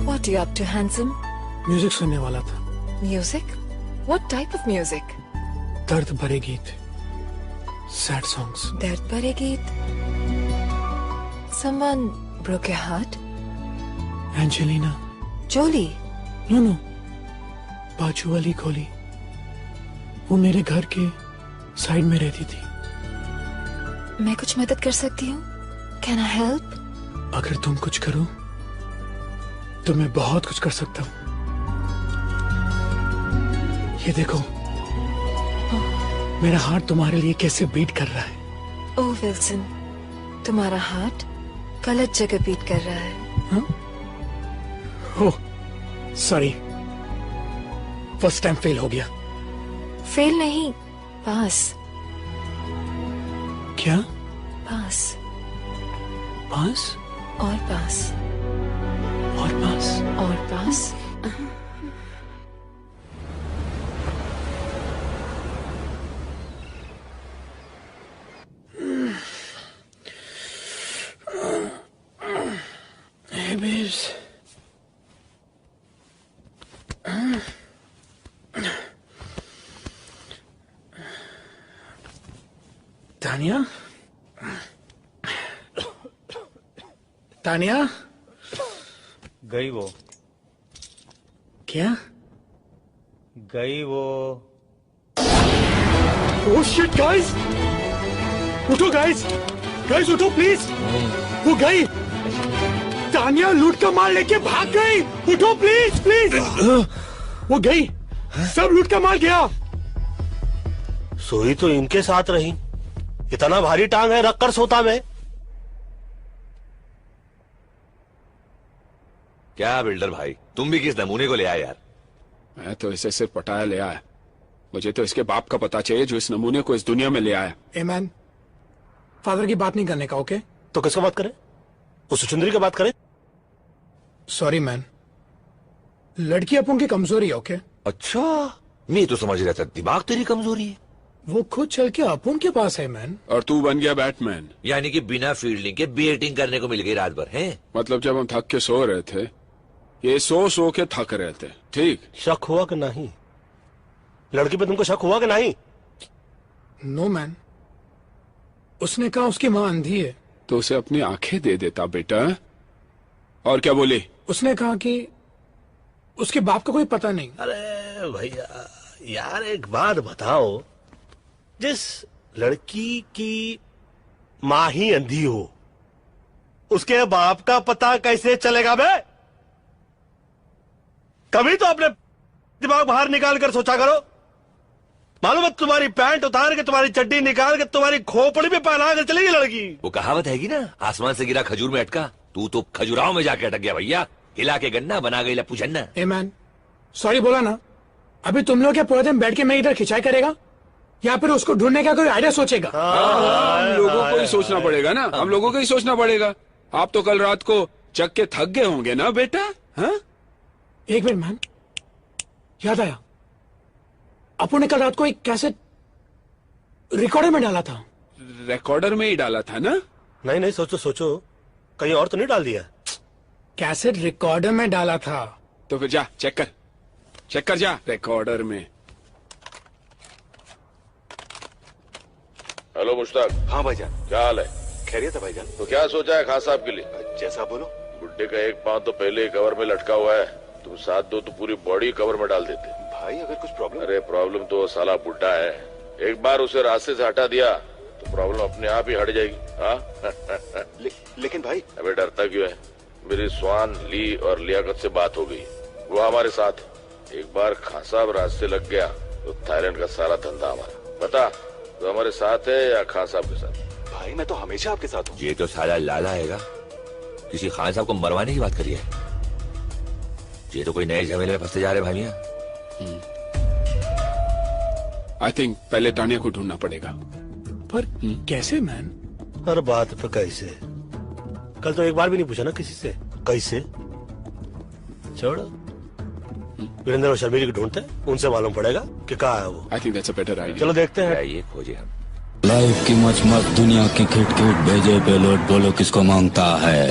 What are you up to, handsome? Music सुनने वाला था। Music? What type of music? दर्द भरे गीत, सैड सॉन्ग्स। दर्द भरे गीत। Someone broke your heart? Angelina Jolie? No बाजू वाली खोली, वो मेरे घर के साइड में रहती थी। मैं कुछ मदद कर सकती हूँ? Can I help? अगर तुम कुछ करो तो मैं बहुत कुछ कर सकता हूँ। ये देखो मेरा हार्ट तुम्हारे लिए कैसे बीट कर रहा है। ओह विल्सन, तुम्हारा हार्ट गलत जगह बीट कर रहा है। Oh sorry, first time fail हो गया। फेल नहीं, पास। क्या? पास। पास और पास और पास और पास। Hey babes. तानिया, तानिया गई वो। क्या? गई वो। ओह शिट गाइस, उठो गाइस, गाइस उठो प्लीज। वो गई, तानिया लूट का माल लेके भाग गई। उठो प्लीज प्लीज। वो गई, सब लूट का माल गया। सोई तो इनके साथ रही, इतना भारी टांग है रख कर सोता मैं। क्या बिल्डर भाई, तुम भी किस नमूने को ले आए यार? मैं तो इसे सिर्फ पटाया ले आया, मुझे तो इसके बाप का पता चाहिए जो इस नमूने को इस दुनिया में ले आया। ए मैन, फादर की बात नहीं करने का, ओके? तो किसका बात करें? उस सुंदरी की बात करें? सॉरी मैन, लड़की अपन की कमजोरी है, ओके? अच्छा, मैं तो समझ रहा था दिमाग तेरी कमजोरी है। वो खुद चल के अपन के पास है मैन। और तू बन गया बैटमैन। यानी कि बिना फील्डिंग के बैटिंग करने को मिल गई रात भर, हैं? मतलब जब हम थक के सो रहे थे, ये सो के थक रहे थे, ठीक? शक हुआ कि नहीं? लड़की पे तुमको शक हुआ कि नहीं? नो मैन, उसने कहा उसकी माँ अंधी है। तो उसे अपनी आंखें दे देता बेटा। और क्या बोली? उसने कहा कि उसके बाप का कोई पता नहीं। अरे भैया यार एक बात बताओ, जिस लड़की की माँ ही अंधी हो उसके बाप का पता कैसे चलेगा बे? कभी तो अपने दिमाग बाहर निकाल कर सोचा करो। मालूम है तुम्हारी पैंट उतार के तुम्हारी चड्डी निकाल के तुम्हारी खोपड़ी पे पहना कर चलेगी लड़की। वो कहावत हैगी ना, आसमान से गिरा खजूर में अटका। तू तो खजुराहो में जाके अटक गया भैया। हिला के गन्ना बना गई लप्पू झन्ना। ए मैन, सॉरी बोला ना। अभी तुम लोग क्या पूरे दिन बैठ के मैं इधर खिंचाई करेगा या फिर उसको ढूंढने का कोई आइडिया सोचेगा? हम लोगों को ही सोचना पड़ेगा ना, हम लोगों को ही सोचना पड़ेगा। आप तो कल रात को चक के थक गए होंगे ना बेटा? हाँ? एक मिनट मैन, याद आया, अपन ने कल रात को एक कैसेट रिकॉर्डर में डाला था। रिकॉर्डर में ही डाला था ना? नहीं नहीं, सोचो सोचो, कहीं और तो नहीं डाल दिया? कैसेट रिकॉर्डर में डाला था। तो फिर जा चेक कर जा रिकॉर्डर में। हेलो मुश्ताक। हाँ भाईजान। क्या हाल है? खैरियत है भाईजान। तो क्या सोचा है खान साहब के लिए? जैसा बोलो। बुड्ढे का एक पांव तो पहले ही कवर में लटका हुआ है, तुम साथ दो तो पूरी बॉडी कवर में डाल देते। भाई अगर कुछ प्रॉब्लम? अरे प्रॉब्लम तो साला बुड्ढा है, एक बार उसे रास्ते से हटा दिया तो प्रॉब्लम अपने आप ही हट जाएगी। हाँ लेकिन भाई। अबे डरता क्यों है? मेरी स्वान, ली और लियाकत से बात हो गई, वो हमारे साथ है। एक बार खान साहब रास्ते लग गया तो थाईलैंड का सारा धंधा हमारा। बता तो हमारे साथ है या खान साहब के साथ? भाई मैं तो हमेशा आपके साथ हूँ। ये तो साला लाला हैगा, किसी खान साहब को मरवाने की बात करी है। ये तो कोई नए झमेले में फंसते जा रहे भाइया। आई थिंक पहले तानिया को ढूंढना पड़ेगा। पर कैसे मैन? हर बात पे कैसे? कल तो एक बार भी नहीं पूछा ना किसी से कैसे। छोड़, वीरेंद्र और शर्मिली को ढूंढते हैं, उनसे मालूम पड़ेगा कि कहाँ है वो। I think that's a better idea. चलो देखते हैं। ये खोजे हम। लाइफ की मच मच दुनिया की खिट खिट भेजे पेलोड बोलो किसको मांगता है।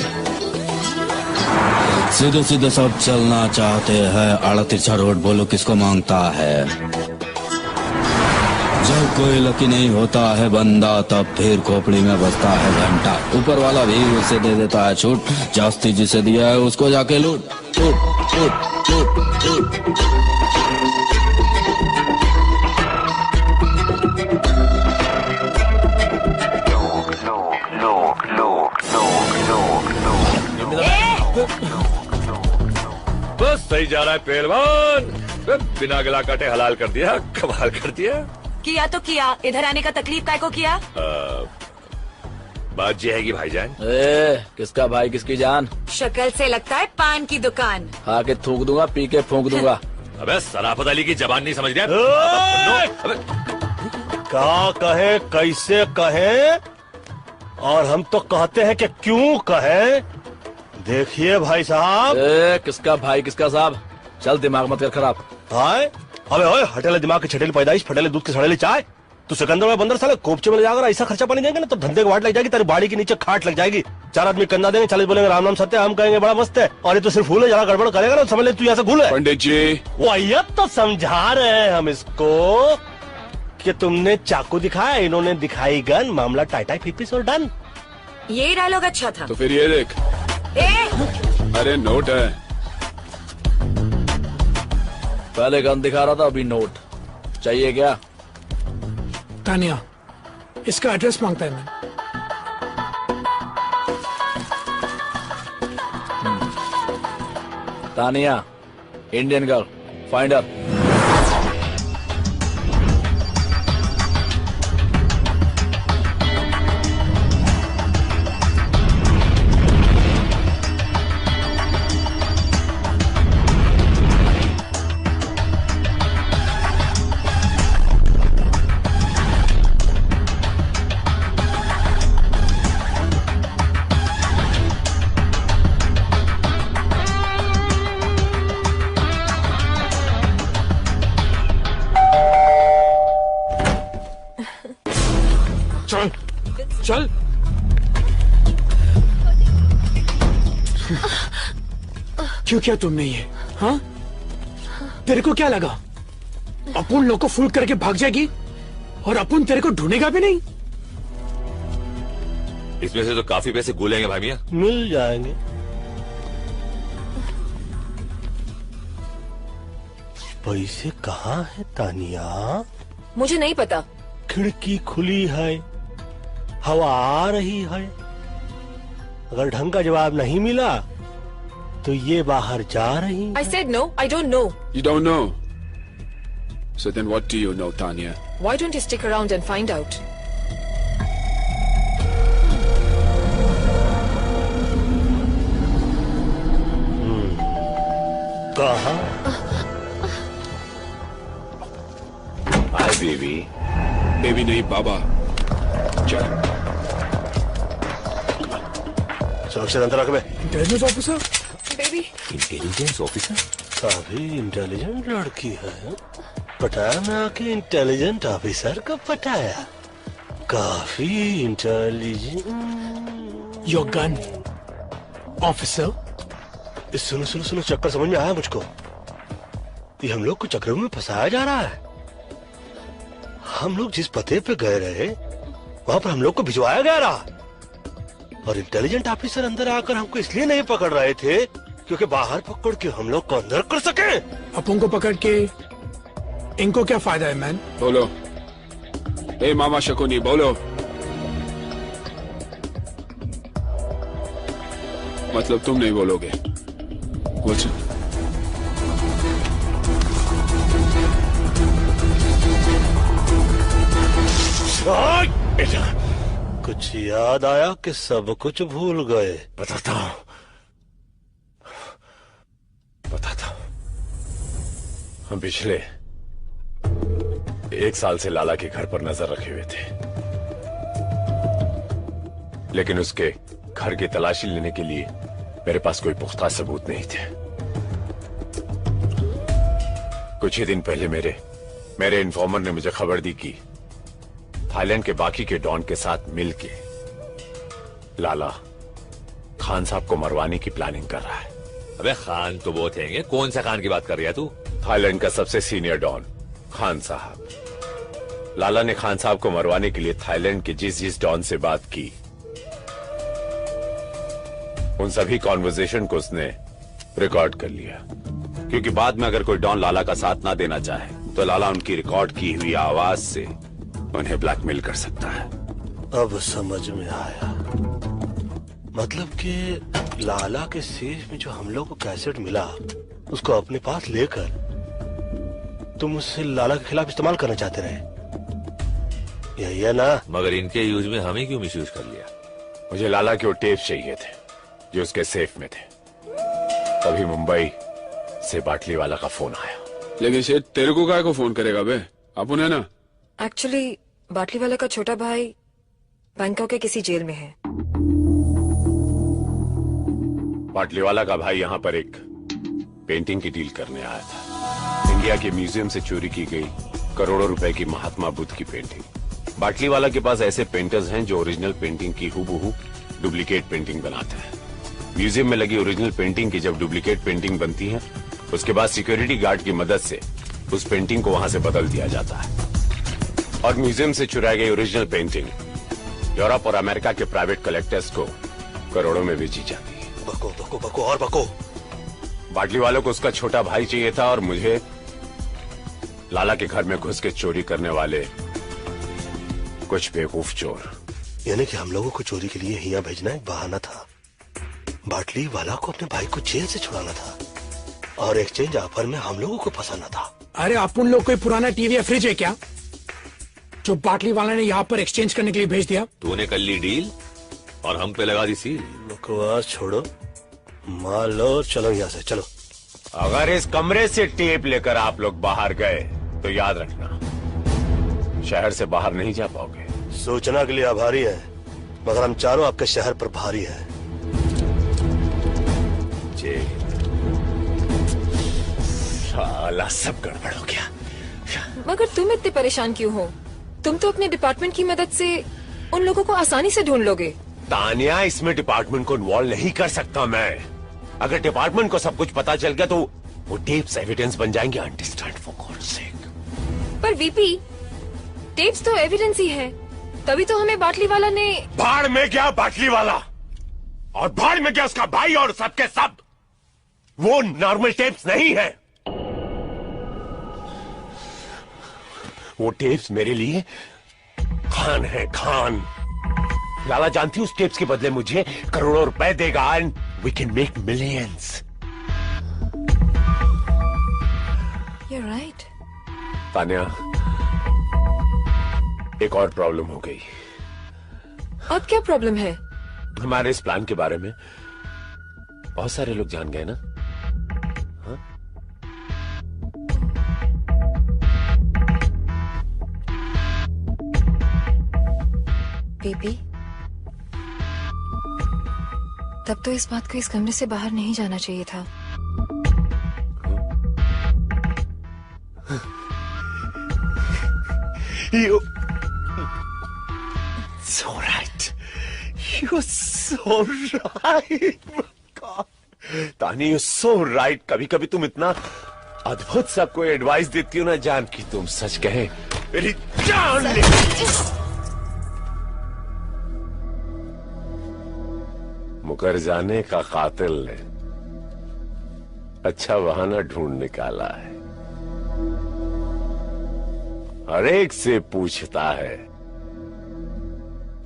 सीधे सीधे सब चलना चाहते हैं, आड़ा तिरछा रोड बोलो किसको मांगता है। जब कोई लकी नहीं होता है बंदा, तब फिर खोपड़ी में बजता है घंटा। ऊपर वाला भी उसे दे देता है छूट, जास्ती जिसे दिया है उसको जाके लूट लूट लूट लूट लूट। बस सही जा रहा है पहलवान, बिना गला काटे हलाल कर दिया, कमाल कर दिया। किया तो किया, इधर आने का तकलीफ काय को किया? बात ये है कि भाईजान। किसका भाई किसकी जान? शक्ल से लगता है पान की दुकान। खा के थूक दूंगा, पी के फूंक दूंगा। अबे सराफत अली की जबान नहीं समझ रहा? क्या कहे, कैसे कहे, और हम तो कहते हैं कि क्यों कहे। देखिए भाई साहब। किसका भाई किसका साहब? चल दिमाग मत कर खराब। हाय अबे ओए, हटेले दिमाग की छटेली पैदाइश, फटेले दूध की सड़ेली चाय। तू सिकंदर में बंदर साले कोपचे में ले जाकर ऐसा खर्चा पानी देंगे ना तो धंधे की वाट लग जाएगी, तेरी बाड़ी के नीचे खाट लग जाएगी। 4 आदमी कंधा देंगे, 40 बोलेंगे राम नाम सत्य, हम कहेंगे बड़ा मस्त है, और ये तो सिर्फ फूल है, जरा गड़बड़ करेगा ना समझ ले तू यहाँ से भूल है। पंडित जी वो तो समझा रहे हैं हम इसको कि तुमने चाकू दिखाया, इन्होंने दिखाई गन, मामला टाइटाई फिपिस और डन। ये डायलॉग अच्छा था। तो फिर ये देख। अरे नोट है। पहले गन दिखा रहा था, अभी नोट चाहिए क्या? तानिया, इसका एड्रेस मांगता है मैं। Tania, Indian girl, finder. चल क्यों किया तुमने ये? हाँ, तेरे को क्या लगा अपन लोग को फुल करके भाग जाएगी और अपन तेरे को ढूंढेगा भी नहीं? इसमें से तो काफी पैसे गुलेंगे भाई मियां। मिल जाएंगे। पैसे कहाँ है तानिया? मुझे नहीं पता। खिड़की खुली है, हवा आ रही है, अगर ढंग का जवाब नहीं मिला तो ये बाहर जा रही। I said no, I don't know. You don't know. So then what do you know, Tanya? Why don't you stick around and find out? कहाँ? Hi baby. बेबी नहीं बाबा। चल। सुरक्षित अंतर रख बे। Intelligence officer. Baby. Intelligence officer? काफी intelligent लड़की है। पटाया मैं आके इंटेलिजेंट ऑफिसर को पटाया। काफी इंटेलिजेंट। Your gun officer. सुनो सुनो सुनो, चक्कर समझ में आया मुझको। ये हम लोग को चक्कर में फंसाया जा रहा है। हम लोग जिस पते पे गए रहे वहां पर हम लोग को भिजवाया गया रहा, और इंटेलिजेंट ऑफिसर अंदर आकर हमको इसलिए नहीं पकड़ रहे थे क्योंकि बाहर पकड़ के हम लोग को अंदर कर सके। अपन को पकड़ के इनको क्या फायदा है मैन? बोलो, ए मामा शकुनी बोलो। मतलब तुम नहीं बोलोगे कुछ? कुछ याद आया कि सब कुछ भूल गए? बताता हूं। हम पिछले 1 साल से लाला के घर पर नजर रखे हुए थे, लेकिन उसके घर की तलाशी लेने के लिए मेरे पास कोई पुख्ता सबूत नहीं थे। कुछ ही दिन पहले मेरे इन्फॉर्मर ने मुझे खबर दी कि थाईलैंड के बाकी के डॉन के साथ मिलके लाला खान साहब को मरवाने की प्लानिंग कर रहा है। अबे खान तो बहुत हैं, कौन सा खान की बात कर रही है तू? थाईलैंड का सबसे सीनियर डॉन खान साहब। लाला ने खान साहब को मरवाने के लिए थाईलैंड के जिस डॉन से बात की, उन सभी कॉन्वर्सेशन को उसने रिकॉर्ड कर लिया, क्योंकि बाद में अगर कोई डॉन लाला का साथ ना देना चाहे तो लाला उनकी रिकॉर्ड की हुई आवाज से उन्हें ब्लैकमेल कर सकता है। अब समझ में आया। मतलब कि लाला के सेफ में जो हम लोग को कैसेट मिला, उसको अपने पास लेकर तुम उससे लाला के खिलाफ इस्तेमाल करना चाहते रहे, यही है ना? मगर इनके यूज में हमें क्यों मिसयूज कर लिया? मुझे लाला के वो टेप चाहिए थे जो उसके सेफ में थे। तभी मुंबई से बाटली वाला का फोन आया। लेकिन शेठ तेरे को काय को फोन करेगा बे? अपन है ना। एक्चुअली बाटली वाला का छोटा भाई बैंकॉक के किसी जेल में है। बाटली वाला का भाई यहाँ पर एक पेंटिंग की डील करने आया था। इंडिया के म्यूजियम से चोरी की गई करोड़ों रुपए की महात्मा बुद्ध की पेंटिंग। बाटली वाला के पास ऐसे पेंटर्स हैं जो ओरिजिनल पेंटिंग की हूबहू डुप्लीकेट पेंटिंग बनाते हैं। म्यूजियम में लगी ओरिजिनल पेंटिंग की जब डुप्लीकेट पेंटिंग बनती है, उसके बाद सिक्योरिटी गार्ड की मदद से उस पेंटिंग को वहां से बदल दिया जाता है और म्यूजियम से चुराई गई ओरिजिनल पेंटिंग यूरोप और अमेरिका के प्राइवेट कलेक्टर्स को करोड़ों में बेची जाती है। बको बको बको और बको। बाटली वालों को उसका छोटा भाई चाहिए था और मुझे लाला के घर में घुस के चोरी करने वाले कुछ बेवकूफ चोर। यानी कि हम लोगों को चोरी के लिए यहाँ भेजना एक बहाना था। बाटली वाला को अपने भाई को जेल से छुड़ाना था और एक्सचेंज ऑफर में हम लोगों को फंसाना था। अरे अपन लोग कोई पुराना टीवी या फ्रिज है क्या जो बाटली वाला ने यहाँ पर एक्सचेंज करने के लिए भेज दिया? तूने कर ली डील और हम पे लगा दी सील। बकवास छोड़ो, मार लो और चलो यहाँ से, चलो। अगर इस कमरे से टेप लेकर आप लोग बाहर गए तो याद रखना, शहर से बाहर नहीं जा पाओगे। सूचना के लिए आभारी है, मगर हम चारों आपके शहर पर भारी है। साला सब गड़बड़ हो गया। मगर तुम इतने परेशान क्यों हो? तुम तो अपने डिपार्टमेंट की मदद से उन लोगों को आसानी से ढूंढ लोगे। तानिया, इसमें डिपार्टमेंट को इन्वॉल्व नहीं कर सकता मैं। अगर डिपार्टमेंट को सब कुछ पता चल गया तो वो टेप्स एविडेंस बन जाएंगे। अंडरस्टैंड फॉर गॉड्स सेक। पर वीपी, टेप्स तो एविडेंस ही है, तभी तो हमें बाटली वाला ने। भाड़ में गया बाटली वाला और भाड़ में गया उसका भाई और सबके सब। वो नॉर्मल टेप्स नहीं है, वो टेप्स मेरे लिए खान है, खान। लाला जानती उस टेप्स के बदले मुझे करोड़ों रुपए देगा and we can make millions. You're right. Tania, एक और प्रॉब्लम हो गई। अब क्या प्रॉब्लम है? हमारे इस प्लान के बारे में बहुत सारे लोग जान गए ना। हाँ? बेबी, तब तो इस बात को इस कमरे से बाहर नहीं जाना चाहिए था। So right. You're so right. God. तानी, you're so right. कभी कभी तुम इतना अद्भुत सा कोई एडवाइस देती हो ना जान, कि तुम सच कहे मेरी जान ले। नौकर जाने का कातिल ने अच्छा बहाना ढूंढ निकाला है। हर एक से पूछता है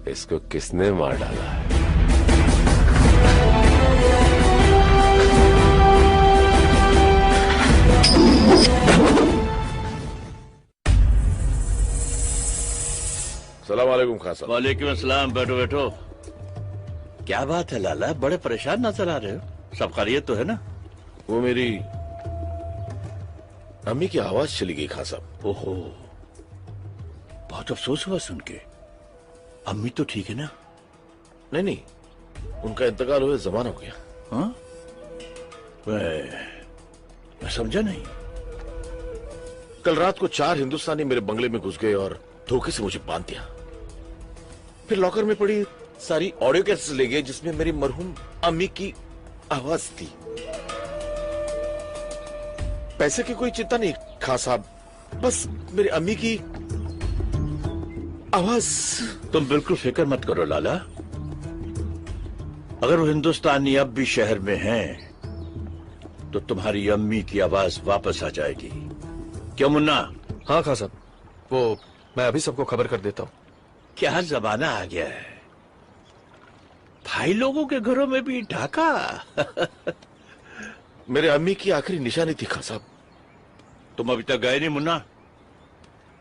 इसको किसने मार डाला है। सलाम वालेकुम खान साहब। वालेकुम अस्सलाम। बैठो बैठो। क्या बात है लाला, बड़े परेशान नजर आ रहे हो। सब खैरियत तो है ना? वो मेरी अम्मी की आवाज चली गई खान साहब। ओहो, बहुत अफसोस हुआ सुन के। अम्मी तो ठीक है ना? नहीं नहीं, उनका इंतकाल हुए जमाना हो गया। हाँ? मैं समझा नहीं। कल रात को 4 हिंदुस्तानी मेरे बंगले में घुस गए और धोखे से मुझे बांध दिया। फिर लॉकर में पड़ी सारी ऑडियो कैसेट्स ले गए जिसमें मेरी मरहूम अम्मी की आवाज थी। पैसे की कोई चिंता नहीं खान साहब, बस मेरी अम्मी की आवाज। तुम बिल्कुल फिक्र मत करो लाला। अगर वो हिंदुस्तानी अब भी शहर में हैं, तो तुम्हारी अम्मी की आवाज वापस आ जाएगी। क्यों मुन्ना? हाँ खान साहब, वो मैं अभी सबको खबर कर देता हूँ। क्या जमाना आ गया है, भाई लोगों के घरों में भी ढाका। मेरे अम्मी की आखिरी निशानी थी खान साहब। तुम अभी तक गए नहीं मुन्ना?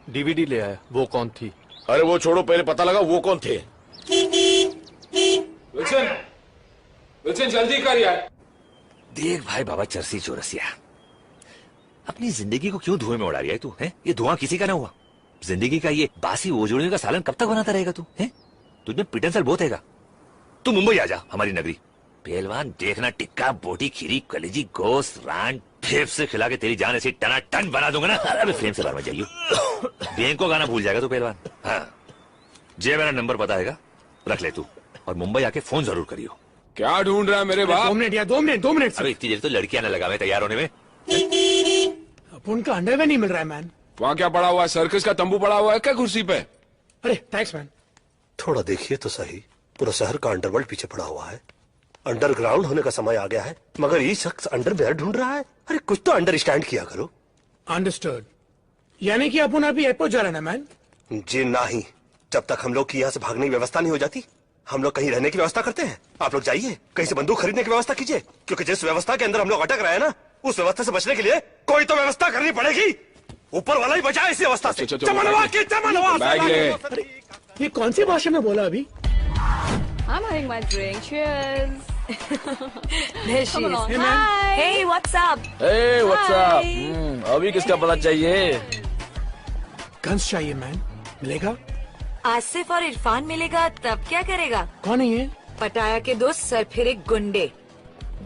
डीवीडी ले आया। वो कौन थी? अरे वो छोड़ो, पहले पता लगा वो कौन थे। विल्सन, विल्सन जल्दी कर यार। देख भाई बाबा चरसी चौरसिया, अपनी जिंदगी को क्यों धुएं में उड़ा रही है तू? है ये धुआं किसी का ना हुआ। जिंदगी का ये बासी ओजोड़ियों का सालन कब तक बनाता रहेगा तू? है तुझमें पिटन बहुत हैगा। तू मुंबई आ जा, हमारी नगरी। पहलवान देखना, टिक्का बोटी खीरी कलेजी गोश्त रान फेफ से खिला के तेरी जान ऐसी टना टन बना दूंगा ना। अरे फ्रेम से बाहर मत जाइयो। बैंक को गाना भूल जाएगा तू पहलवान। हाँ, जे मेरा नंबर पता हैगा, रख ले तू, और मुंबई आके फोन जरूर करियो। क्या ढूंढ रहा है मेरे बाप? 2 मिनट यार, 2 मिनट। अरे इतनी देर तो लड़कियां ना लगा मैं तैयार होने में। अब उनका अंडरवेयर नहीं मिल रहा है मैन। वहाँ क्या पड़ा हुआ है? सर्कस का तंबू पड़ा हुआ है क्या कुर्सी पे? अरे थैंक्स मैन। थोड़ा देखिए तो सही, पूरा शहर का अंडरवर्ल्ड पीछे पड़ा हुआ है। अंडरग्राउंड होने का समय आ गया है, मगर ये शख्स अंडरवेयर ढूंढ रहा है। अरे कुछ तो अंडरस्टैंड किया करो। अंडरस्टूड। यानी कि अपन अभी एयरपोर्ट जा रहे हैं ना मैन? जी नहीं, जब तक हम लोग की यहाँ से भागने की व्यवस्था नहीं हो जाती, हम लोग कहीं रहने की व्यवस्था करते हैं। आप लोग जाइए, कहीं से बंदूक खरीदने की व्यवस्था कीजिए, क्योंकि जिस व्यवस्था के अंदर हम लोग अटक रहे हैं ना, उस व्यवस्था से बचने के लिए कोई तो व्यवस्था करनी पड़ेगी। ऊपर वाला ही बचाए इस अवस्था से। बैग ले। ये कौन सी भाषा में बोला अभी? I'm having my drink. Cheers. There she Come is. along. Hey, Hi. Hey, what's up? Hey, what's up? अभी किसका पता चाहिए? गन्स चाहिए मैन। मिलेगा? आसिफ और इरफान मिलेगा तब क्या करेगा? कौन है ये? पटाया के दोस्त सरफिरे गुंडे,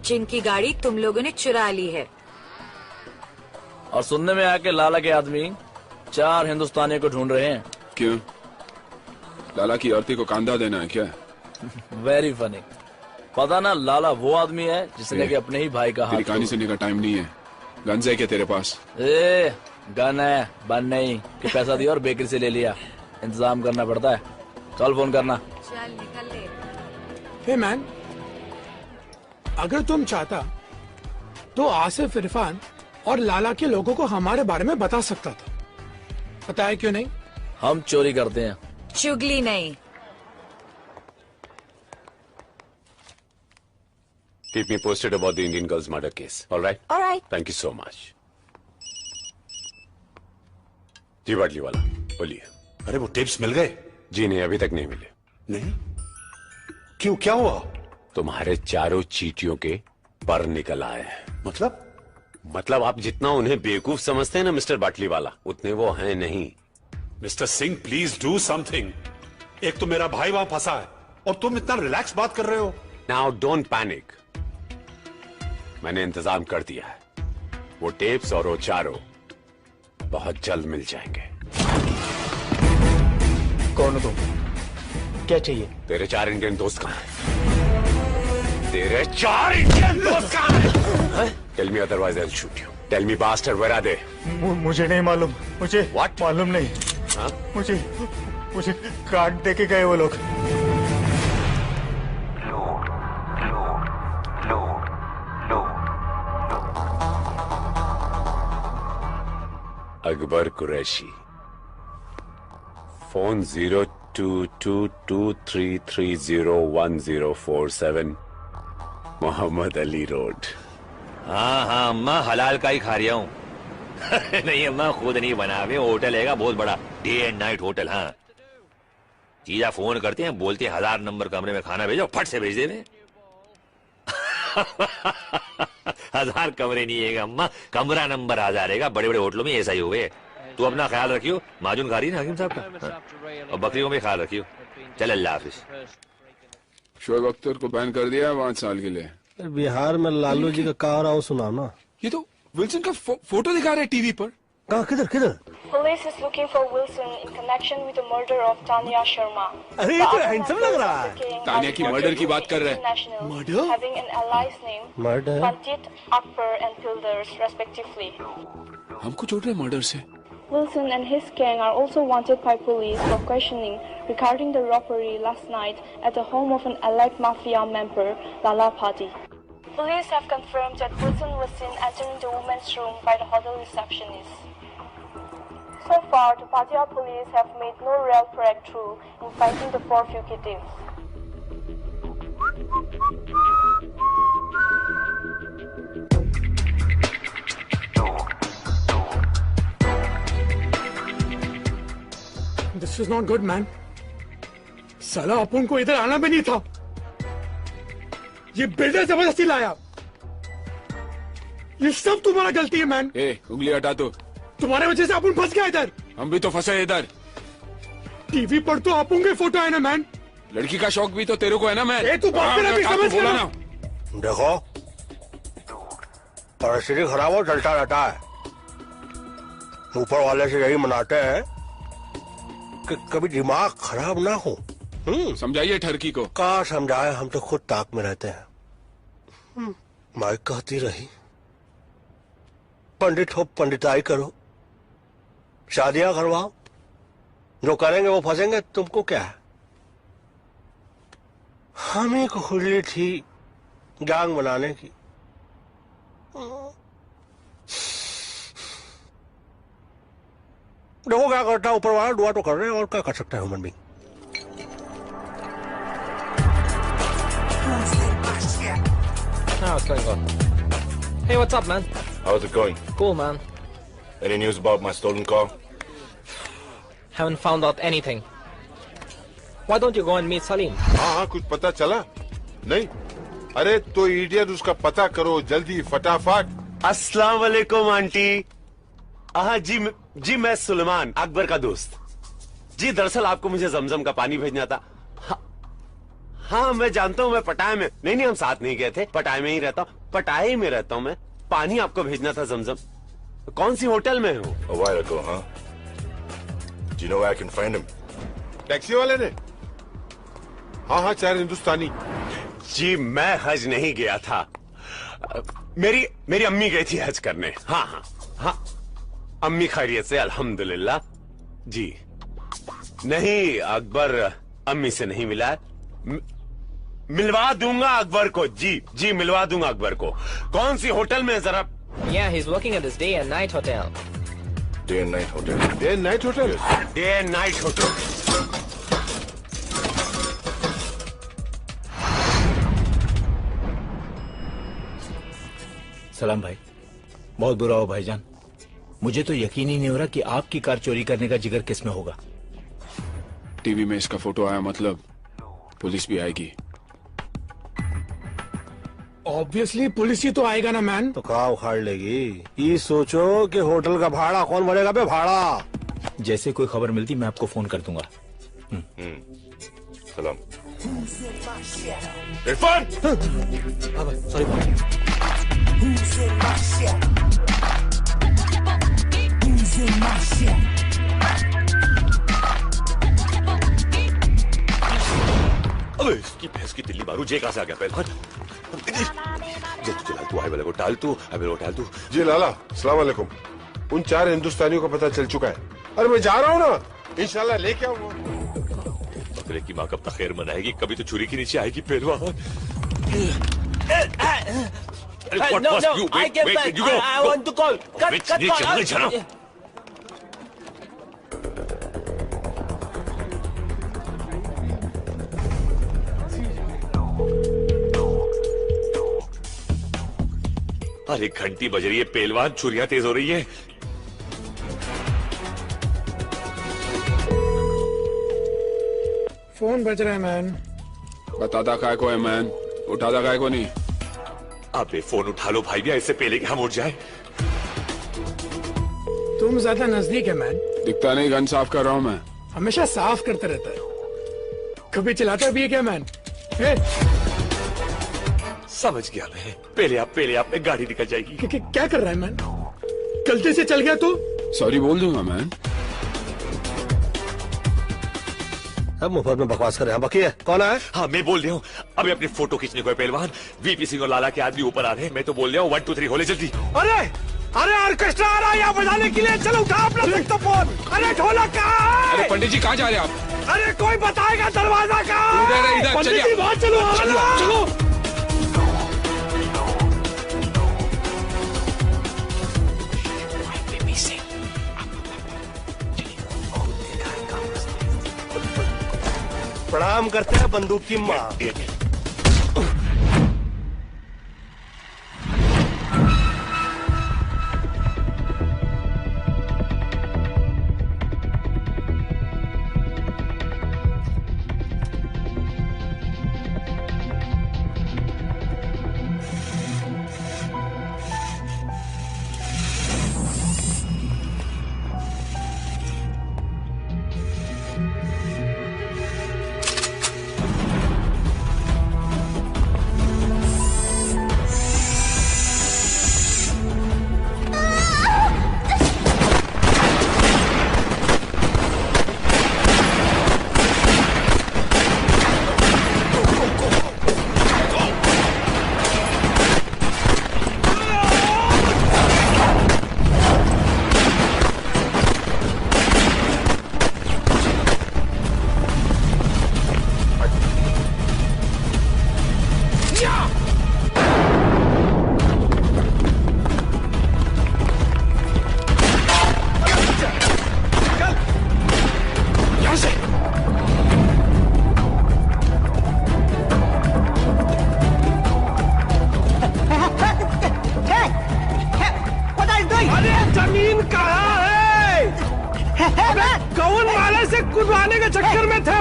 जिनकी गाड़ी तुम लोगों ने चुरा ली है। और सुनने में आया कि लाला के आदमी 4 हिंदुस्तानियों को ढूंढ रहे हैं। क्यों? लाला की औरती को कांधा देना है क्या? Very funny. पता ना, लाला वो आदमी है जिसने कि अपने ही भाई का हाथ। तेरी कहानी सुनने का टाइम नहीं है। गन्स है क्या तेरे पास? ए, गन है, बन नहीं कि पैसा दिया और बेकरी से ले लिया। इंतजाम करना पड़ता है। कल फोन करना। चल निकल ले। हे मैन, अगर तुम चाहता तो आसिफ, इरफान और लाला के लोगों को हमारे बारे में बता सकता था। पता है क्यों नहीं? हम चोरी करते हैं, चुगली नहीं। Keep me posted about the Indian girl's murder case. All right? All right. Thank you so much. जी बाटली वाला बोलिए। अरे वो टिप्स मिल गए? जी नहीं, अभी तक नहीं मिले। नहीं? क्यों, क्या हुआ? तुम्हारे 4 चीटियों के पर निकल आए हैं। मतलब आप जितना उन्हें बेवकूफ समझते हैं ना मिस्टर बाटली वाला, उतने वो हैं नहीं। Mister Singh please do something. एक तो मेरा भाई वहां फंसा है और तुम इतना रिलैक्स बात कर रहे हो। नाउ डोंट पैनिक, मैंने इंतजाम कर दिया है। वो टेप्स और वो 4 बहुत जल्द मिल जाएंगे। कौन हो तुम? क्या चाहिए? तेरे 4 इंडियन दोस्त कहां हैं? तेरे 4 इंडियन दोस्त कहां हैं? Tell me otherwise I'll shoot you. Tell me bastard, where are they? मुझे नहीं मालूम। मुझे What? मालूम नहीं। हाँ? मुझे कार्ड दे के गए वो लोग। अकबर कुरैशी। Phone 022233301047 Mohammed Ali road. हाँ हाँ अम्मा हलाल का ही खा रहा हूँ। नहीं अम्मा खुद नहीं बनावे, होटल है बहुत बड़ा, डे एंड नाइट होटल। हाँ जीजा फोन करते हैं, बोलते हैं 1000 नंबर कमरे में खाना भेजो, फट से भेज देवे। 1000 कमरे नहीं है अम्मा, कमरा नंबर 1000 है। बड़े बड़े होटलों में ऐसा ही हुए। तू अपना ख्याल रखियो, माजून खा रही ना हकीम साहब का। हाँ। और बकरियों में ख्याल रखियो। चल अल्लाह हाफिज। शोएब अख्तर को बैन कर दिया 5 साल के लिए। बिहार में लालू जी का कहा रहा हूँ, सुनाओ ना। ये तो विल्सन का फोटो दिखा रहे टीवी पर। कहाँ, किधर किधर? Police is looking for Wilson in connection with the murder of Tanya Sharma. अरे ये तो हैंडसम लग रहा है। तानिया की मर्डर की बात कर रहे हैं। Murder? Having an allies name Murder? Panjit, Akbar and Pilders respectively. हमको जोड़ रहे मर्डर से। Wilson and his gang are also wanted by police for questioning regarding the robbery last night at the home of an allied mafia member, Lala Padi. Police have confirmed that Wilson was seen entering the women's room by the hotel receptionist. So far, the Pattaya police have made no real breakthrough in finding the 4 fugitives. This is not good, man. साला अपन को इधर आना भी नहीं था। ये builder जबरदस्ती लाया। ये सब तुम्हारा गलती है मैन। उंगली हटा दो। तुम्हारे वजह से अपन फंस गया इधर। हम भी तो फंसे इधर। टीवी पर तो अपन के फोटो है ना मैन। लड़की का शौक भी तो तेरे को है ना मैन। तू बात करना भी समझ बोला ना। देखो परिस्थिति खराब हो, चलता रहता है। ऊपर वाले से यही मनाते हैं कि कभी दिमाग खराब ना हो। समझाइए ठरकी को। कहाँ समझाए, हम तो खुद ताक में रहते हैं। माई कहती रही पंडित हो पंडिताई करो, शादियां करवाओ, जो करेंगे वो फंसेंगे, तुमको क्या है। हमें को खुली थी गैंग बनाने की। देखो क्या करता है ऊपर वाला, दुआ तो कर रहे हैं, और क्या कर सकता है human being. What's going on? Hey, what's up, man? How's it going? Cool, man. Any news about my stolen car? Haven't found out anything. Why don't you go and meet Salim? हाँ कुछ पता चला? नहीं? अरे तो idiot उसका पता करो जल्दी फटाफट। अस्सलाम वालेकुम आंटी। हाँ जी मैं सुलेमान अकबर का दोस्त। जी दरअसल आपको मुझे जमजम का पानी भेजना था। हाँ मैं जानता हूँ, मैं पटाया में नहीं हम साथ नहीं गए थे, पटाया में ही रहता हूँ, पटाया में रहता हूँ मैं। पानी आपको भेजना था जमजम। कौन सी होटल में हो? A while ago, huh? Do you know where I can find him? Taxi वाले ने? हाँ 4 हिंदुस्तानी। जी मैं हज नहीं गया था, मेरी अम्मी गई थी हज करने। हाँ अम्मी खैरियत से अल्हम्दुलिल्लाह। जी नहीं अकबर अम्मी से नहीं मिला है। मिलवा दूंगा अकबर को। जी मिलवा दूंगा अकबर को। कौन सी होटल में जरा? Yeah, he's working at this day and night hotel. Day and night hotel. Day and night hotel? Day and night hotel. सलाम भाई, बहुत बुरा हो भाईजान। मुझे तो यकीन ही नहीं हो रहा कि आपकी कार चोरी करने का जिगर किस में होगा। टीवी में इसका फोटो आया, मतलब पुलिस भी आएगी। ऑब्वियसली पुलिस ही तो आएगा ना मैन। तो कहाँ उखाड़ लेगी। ये सोचो कि होटल का भाड़ा कौन भरेगा बे भाड़ा। जैसे कोई खबर मिलती मैं आपको फोन कर दूंगा। सलाम। इरफान! सॉरी। अबे इसकी भैंस की दिल्ली मारू, जे कहां से आ गया पहलवान। तू आई वाले को टाल तू, अबे वो टाल तू। जी लाला अस्सलाम वालेकुम। उन 4 हिंदुस्तानियों का पता चल चुका है। अरे मैं जा रहा हूँ ना, इंशाल्लाह लेके आऊंगा। बकरे की माँ कब तक खैर मनाएगी, कभी तो छुरी के नीचे आएगी पहलवान। No, I get back. I want to call. Cut call. अरे घंटी बज रही है पहलवान, छुरियां तेज हो रही है। फोन बज रहा है मैन। बताता काय को है मैन, उठाता काय को नहीं। अबे फोन उठा लो भाई, इससे पहले कि हम उठ जाए। तुम ज्यादा नजदीक है मैन। दिखता नहीं, गन साफ कर रहा हूँ मैं। हमेशा साफ करता रहता है, कभी चलाता भी है क्या मैन? समझ गया मैं। पहले आप में गाड़ी निकल जाएगी। क्या कर रहा है मैन? गलती से चल गया तो सॉरी बोल दूंगा मैन। अब मुफ्त में बकवास कर रहे हैं। बाकी है कौन है? हाँ मैं बोल रहा हूँ, अभी अपनी फोटो खींचने को है पहलवान। वीपी सिंह और लाला के आदमी ऊपर आ रहे हैं। मैं तो बोल रहा हूँ 1 2 3 होले जल्दी। अरे अरे ऑर्केस्ट्रा आ रहा है यहाँ बजाने के लिए। चलो उठा अपना सेक्सोफोन। अरे ढोलक कहाँ है? अरे पंडित जी कहाँ जा रहे हैं आप? अरे कोई बताएगा दरवाजा कहाँ है? इधर पंडित जी बाहर चलो, चलो। प्रणाम करते हैं बंदूक की माँ। कौन माले से कुदवाने के चक्कर में थे?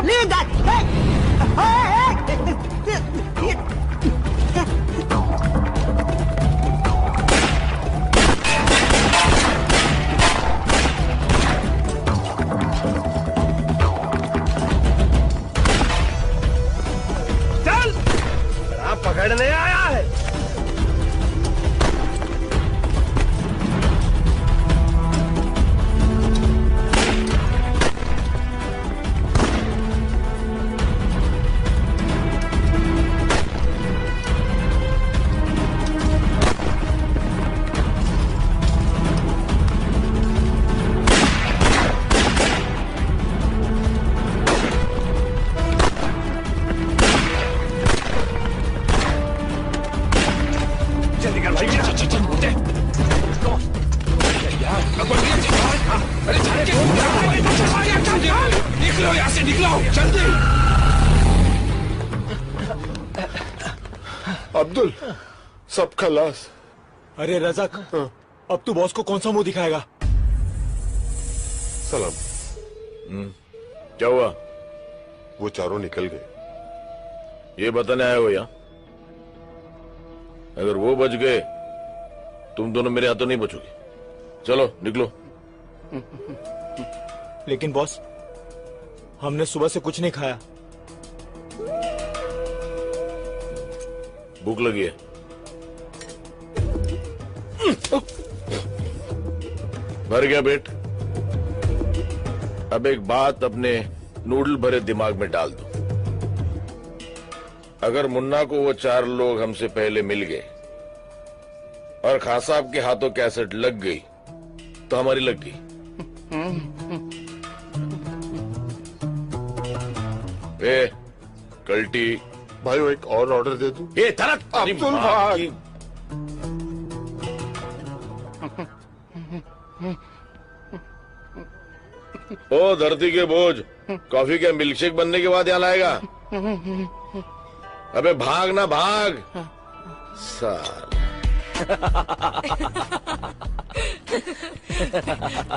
चल, पकड़ने आया है। निकलो यहाँ से, निकलो जल्दी। अब्दुल, सब खलास। अरे रज़ाक, अब तू बॉस को कौन सा मुंह दिखाएगा? सलाम। क्या हुआ? वो चारों निकल गए। ये बताने आए हो यहाँ? अगर वो बच गए तुम दोनों मेरे हाथों नहीं बचोगे। चलो निकलो। लेकिन बॉस, हमने सुबह से कुछ नहीं खाया। भूख लगी है। भर गया पेट। अब एक बात अपने नूडल भरे दिमाग में डाल दो। अगर मुन्ना को वो 4 लोग हमसे पहले मिल गए और खान साहब के हाथों कैसेट लग गई तो हमारी लग गई। कल्टी भाई वो एक और ऑर्डर दे दूं? ये तरक अब्दुल भाई। ओ धरती के बोझ, कॉफी का मिल्कशेक बनने के बाद यहाँ लाएगा? अबे भाग ना भाग साल।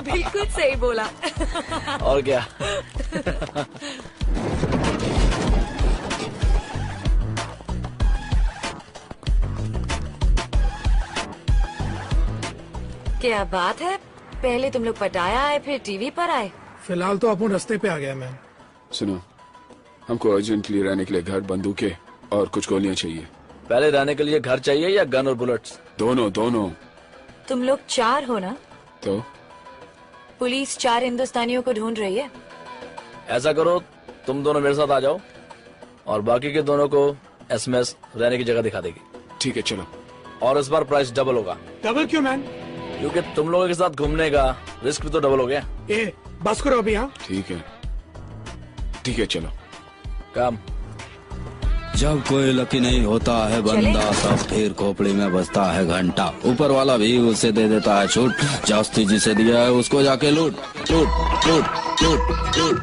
बिल्कुल सही बोला। और क्या। क्या बात है, पहले तुम लोग पटाया आए फिर टीवी पर आए। फिलहाल तो अपन रास्ते पे आ गया मैम। सुनो, हमको अर्जेंटली रहने के लिए घर, बंदूकें और कुछ गोलियां चाहिए। पहले रहने के लिए घर चाहिए या गन और बुलेट्स? दोनों दोनों। तुम लोग 4 हो ना? तो पुलिस 4 हिंदुस्तानियों को ढूंढ रही है। ऐसा करो, तुम दोनों मेरे साथ आ जाओ और बाकी के दोनों को एसएमएस रहने की जगह दिखा देगी। ठीक है, चलो। और इस बार प्राइस डबल होगा। डबल क्यों मैन? क्योंकि तुम लोगों के साथ घूमने का रिस्क भी तो डबल हो गया। ए, बस करो अभी। हाँ ठीक है, चलो। काम। जब कोई लकी नहीं होता है बंदा, तब फिर खोपड़ी में बजता है घंटा। ऊपर वाला भी उसे दे देता है छूट, जास्ती जिसे दिया है उसको जाके लूट लूट लूट लूट लूट।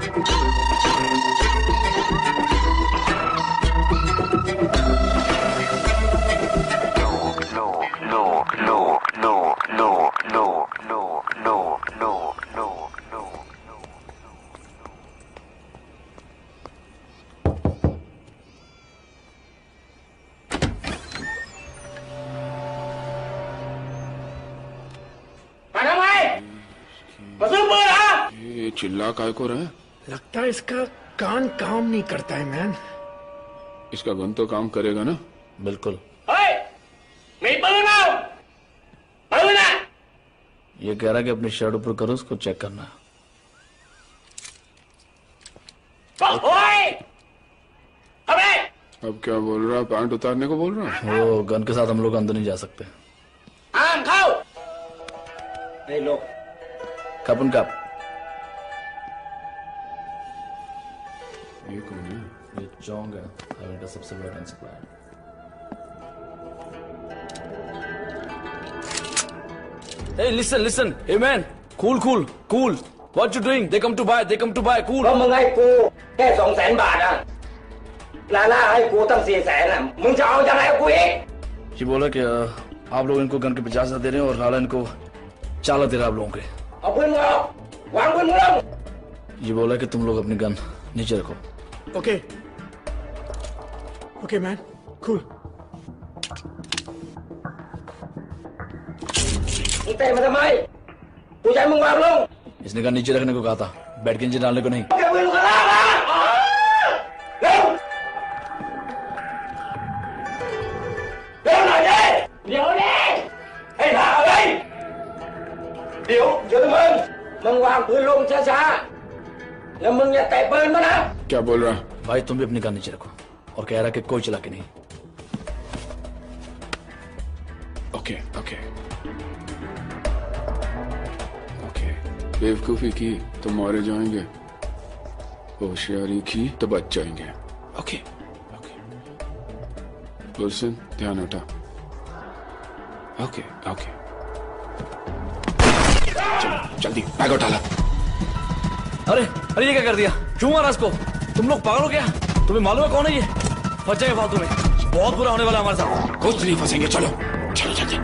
ये चिल्ला काय को रहा है? लगता है इसका कान काम नहीं करता है मैन। इसका गन तो काम करेगा ना? बिल्कुल। ये कह रहा है कि अपनी शर्ट ऊपर करो, उसको चेक करना है। अब क्या बोल रहा है? पैंट उतारने को बोल रहा है? वो गन के साथ हम लोग अंदर नहीं जा सकते। कपन कप। ये कौन है? ये चोंग है, हाईवे का सबसे बड़ा gun supplier. Hey, listen. Hey man, cool. What you doing? They come to buy, cool. ก็มึงให้กูแค่200,000 บาทอะลาล่าให้กูตั้ง400,000อะมึงจะเอายังไงกับกูอีก ये बोला कि आप लोग इनको गन के 50,000 दे रहे हैं और लाला इनको 4 लाख दे रहा है आप लोगों के। เอาปืนมึงออกวางปืนมึงลง ये बोला कि तुम लोग अपनी गन नीचे रखो। Okay man, cool. มึงเตะมาทำไมกูจะให้มึงวางลง इसने गन नीचे रखने को कहा था, बैठ के नीचे डालने को नहीं। เอาปืนข้างล่างมาเร็วหน่อยดิเดี๋ยวดิให้หาอะไรเดี๋ยวมึงวางปืนลงช้าๆแล้วมึงอย่าเตะปืนมานะ क्या बोल रहा है? भाई तुम भी अपनी गन नीचे रखो और कह रहा है कि कोई चला के नहीं। ओके बेवकूफी की तो मारे जाएंगे, होशियारी की तो बच जाएंगे। ओके गुलशन, ध्यान हटा। ओके जल्दी बैग उठा ला। अरे ये क्या कर दिया? क्यों मारा इसको? तुम लोग पागल हो क्या? तुम्हें मालूम है कौन है ये? फंस जाएगा फालतू में, बहुत बुरा होने वाला हमारे साथ। कुछ नहीं फंसेंगे, चलो जल्दी।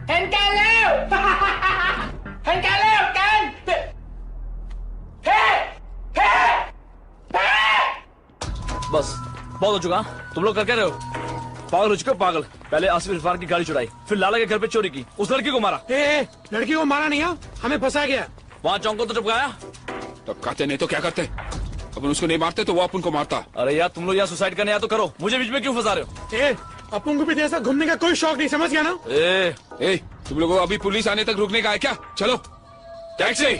เห็นกันแล้วเห็นกันแล้วกันเฮ้ बस बहुत हो चुका। तुम लोग कर क्या रहे हो? पागल हो चुके हो, पागल। पहले आसिफ इरफान की गाड़ी चुराई, फिर लाला के घर पे चोरी की, उस लड़की को मारा। लड़की को मारा नहीं है, हमें फंसाया गया। वहाँ चौंक को तो टपकाया। टपकाते नहीं तो क्या करते? अपन उसको नहीं मारते तो वो अपन को मारता। अरे यार तुम लोग यहाँ सुसाइड करने आया तो करो, मुझे बीच में क्यों फंसा रहे हो? अपन को भी ऐसा घूमने का कोई शौक नहीं, समझ गया ना? तुम लोगों को अभी पुलिस आने तक रुकने का है क्या? चलो टैक्सी।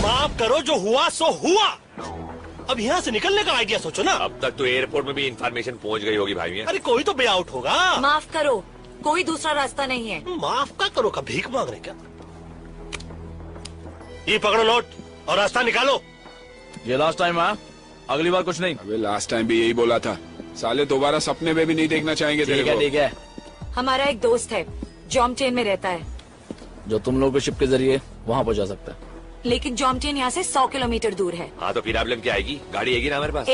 माफ करो, जो हुआ सो हुआ। अब यहाँ से निकलने का आइडिया सोचो ना। अब तक तो एयरपोर्ट में भी इंफॉर्मेशन पहुंच गई होगी भाई। अरे कोई तो बे आउट होगा। माफ करो, कोई दूसरा रास्ता नहीं है। माफ का करो का भीख मांग रहे क्या? ये पकड़ो नोट और रास्ता निकालो। ये लास्ट टाइम है, अगली बार कुछ नहीं। अबे लास्ट टाइम भी यही बोला था, साले दोबारा सपने में भी नहीं देखना चाहेंगे तेरे को। ठीक है। हमारा एक दोस्त है, जॉमटेन में रहता है, जो तुम लोगों के शिप के जरिए वहाँ पहुँचा सकता है। लेकिन जॉमटेन यहाँ से 100 किलोमीटर दूर है। हाँ तो फिर प्रॉब्लम क्या आएगी? गाड़ी आएगी ना हमारे पास।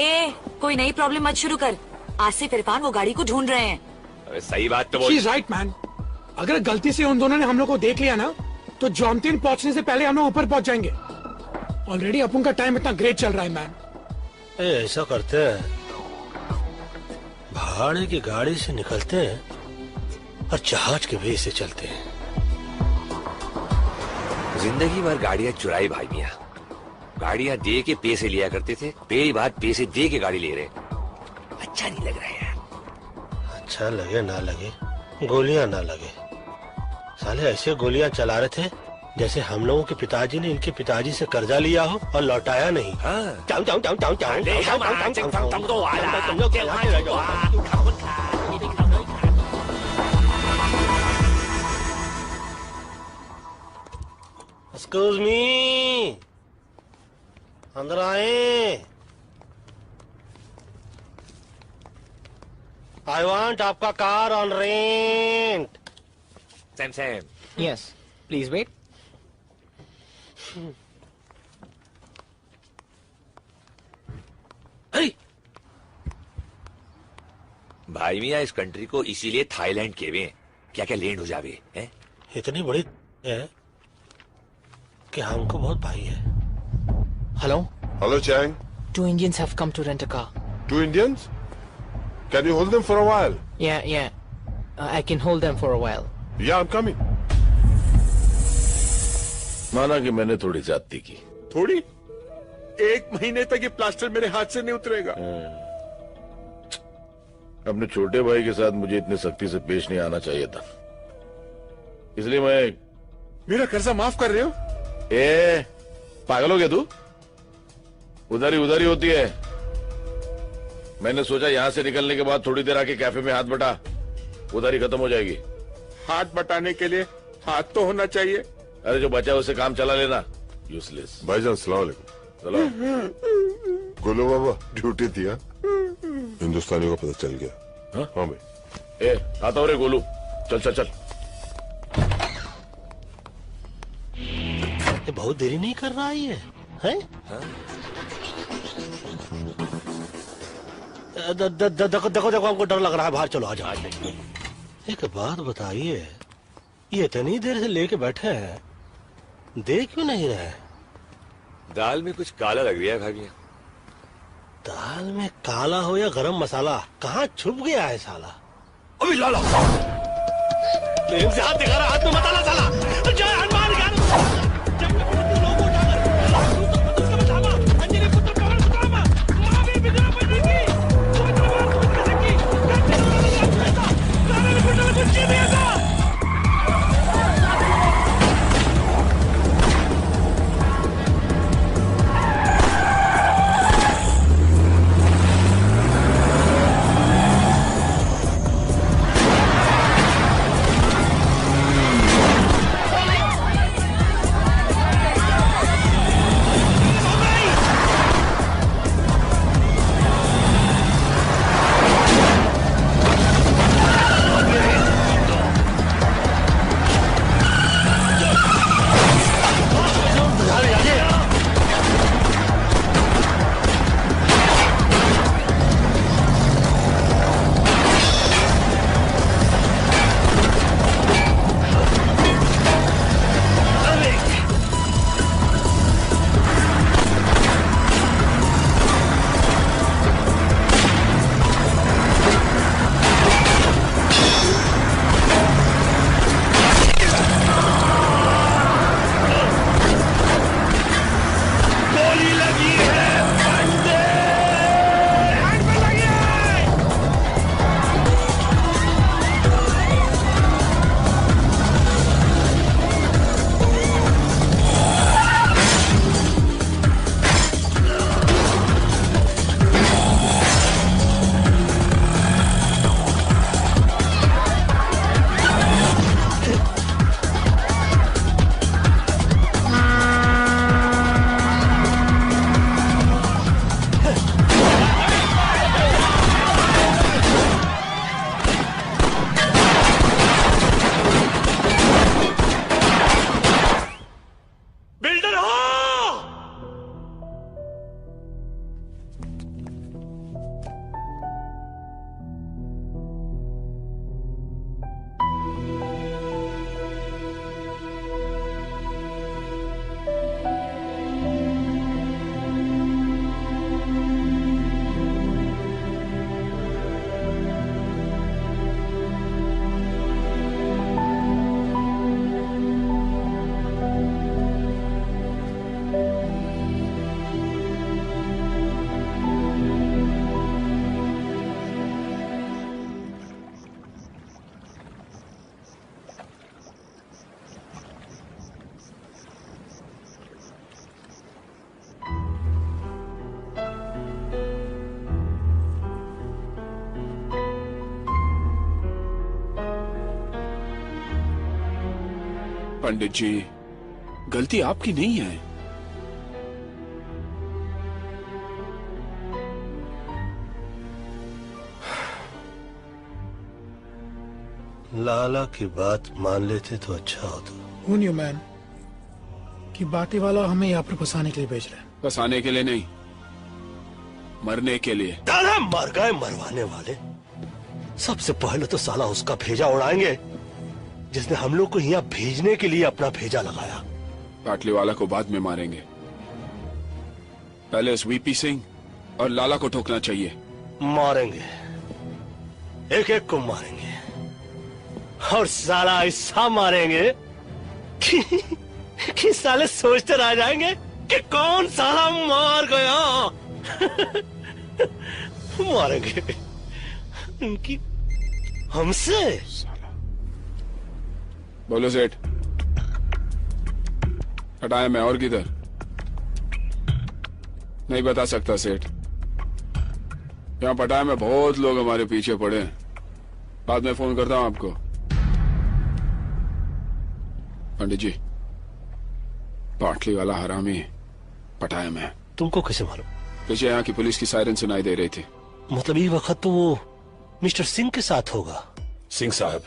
कोई नई प्रॉब्लम मत शुरू कर। आसिफ इरफान वो गाड़ी को ढूंढ रहे हैं। अरे सही बात तो बोल। She's right, man. अगर गलती से उन दोनों ने हम लोग को देख लिया ना तो जॉमतीन पहुंचने से पहले हम लोग ऊपर पहुंच जाएंगे। ऑलरेडी अपन का टाइम इतना ग्रेट चल रहा है मैन। ऐसा करते हैं, भाड़े की गाड़ी से निकलते हैं और जहाज के वे से चलते हैं। जिंदगी भर गाड़ियां चुराई भाई मियां। गाड़ियां दे के पैसे लिया करते थे, पहली बार पैसे दे के गाड़ी ले रहे। अच्छा नहीं लग रहा है यार। अच्छा लगे ना लगे, गोलियां ना लगे, साले ऐसे गोलियां चला रहे थे जैसे हम लोगों के पिताजी ने इनके पिताजी से कर्जा लिया हो और लौटाया नहीं। एक्सक्यूज मी, अंदर आए। आई वांट आपका car on rent. Sam Sam. Yes. Please wait. भाई मियां इस कंट्री को इसीलिए थाईलैंड के हुए क्या क्या लैंड हो जावे हैं? इतनी बड़ी है कि हमको बहुत भाई है। Hello? Hello, Chang. 2 Indians have come to rent a car. 2 Indians? Can you hold them for a while? Yeah. I can hold them for a while. Yeah, I'm coming. माना कि मैंने थोड़ी ज्यादती की। थोड़ी? 1 महीने तक ये प्लास्टर मेरे हाथ से नहीं उतरेगा। अपने छोटे भाई के साथ मुझे इतनी सख्ती से पेश नहीं आना चाहिए था, इसलिए मैं। मेरा कर्जा माफ कर रहे हो? पागल हो गया तू? उधारी होती है। मैंने सोचा यहां से निकलने के बाद थोड़ी देर आके कैफे में हाथ बटा, उधारी खत्म हो जाएगी। हाथ बटाने के लिए हाथ तो होना चाहिए। अरे जो बचा उसे काम चला लेना, यूजलेस। भाईजान सलाम अलैकुम। गोलू बाबा ड्यूटी थी। हिंदुस्तानियों का पता चल गया। हाँ भाई। आता हो रे गोलू, चल। ये बहुत देरी नहीं कर रहा है ये, हैं? देखो हमको डर लग रहा है, बाहर चलो आ जाओ। एक बात बताइए, ये इतनी देर से लेके बैठे हैं, दे क्यों नहीं रहे? दाल में कुछ काला लग रहा है भाई मियां। दाल में काला हो या गरम मसाला, कहाँ छुप गया है साला? अभी लाला हाथ दिखा रहा, हाथ में मत आना साला। जय हनुमान पंडित जी, गलती आपकी नहीं है। लाला की बात मान लेते तो अच्छा होता। Who knew, man, कि बाटी वाला हमें यहाँ पर फंसाने के लिए भेज रहे हैं। फंसाने के लिए नहीं, मरने के लिए। दादा मर गए मरवाने वाले। सबसे पहले तो साला उसका भेजा उड़ाएंगे जिसने हम लोग को यहाँ भेजने के लिए अपना भेजा लगाया। पाटली वाला को बाद में मारेंगे, पहले उस वीपी सिंह और लाला को ठोकना चाहिए। मारेंगे, एक एक को मारेंगे और साला ऐसा मारेंगे कि साले सोचते रह जाएंगे कि कौन साला मार गया। मारेंगे उनकी हमसे। बोलो सेठ, हटाया मैं और किधर? नहीं बता सकता सेठ। यहाँ पटाया में बहुत लोग हमारे पीछे पड़े हैं। बाद में फोन करता हूँ आपको। पंडित जी, पाटली वाला हरामी पटाया में। तुमको कैसे मालूम? पीछे यहाँ की पुलिस की सायरन सुनाई दे रही थी। मतलब ये वक्त तो वो मिस्टर सिंह के साथ होगा। सिंह साहब,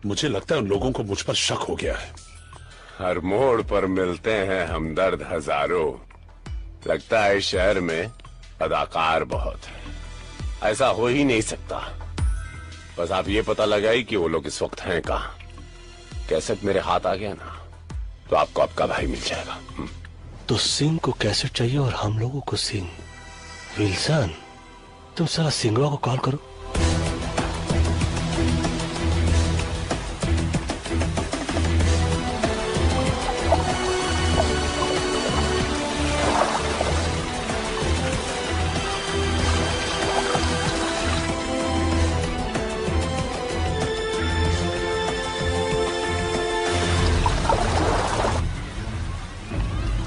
मुझे लगता है उन लोगों को मुझ पर शक हो गया है। हर मोड़ पर मिलते हैं हमदर्द हजारों। लगता है शहर में अदाकार बहुत है। ऐसा हो ही नहीं सकता। बस आप ये पता लगाई कि वो लोग इस वक्त हैं कहाँ। कैसेट मेरे हाथ आ गया ना तो आपको आपका भाई मिल जाएगा। तो सिंह को कैसेट चाहिए और हम लोगों को सिंह। विल्सन, तुम साला सिंगवा को कॉल करो।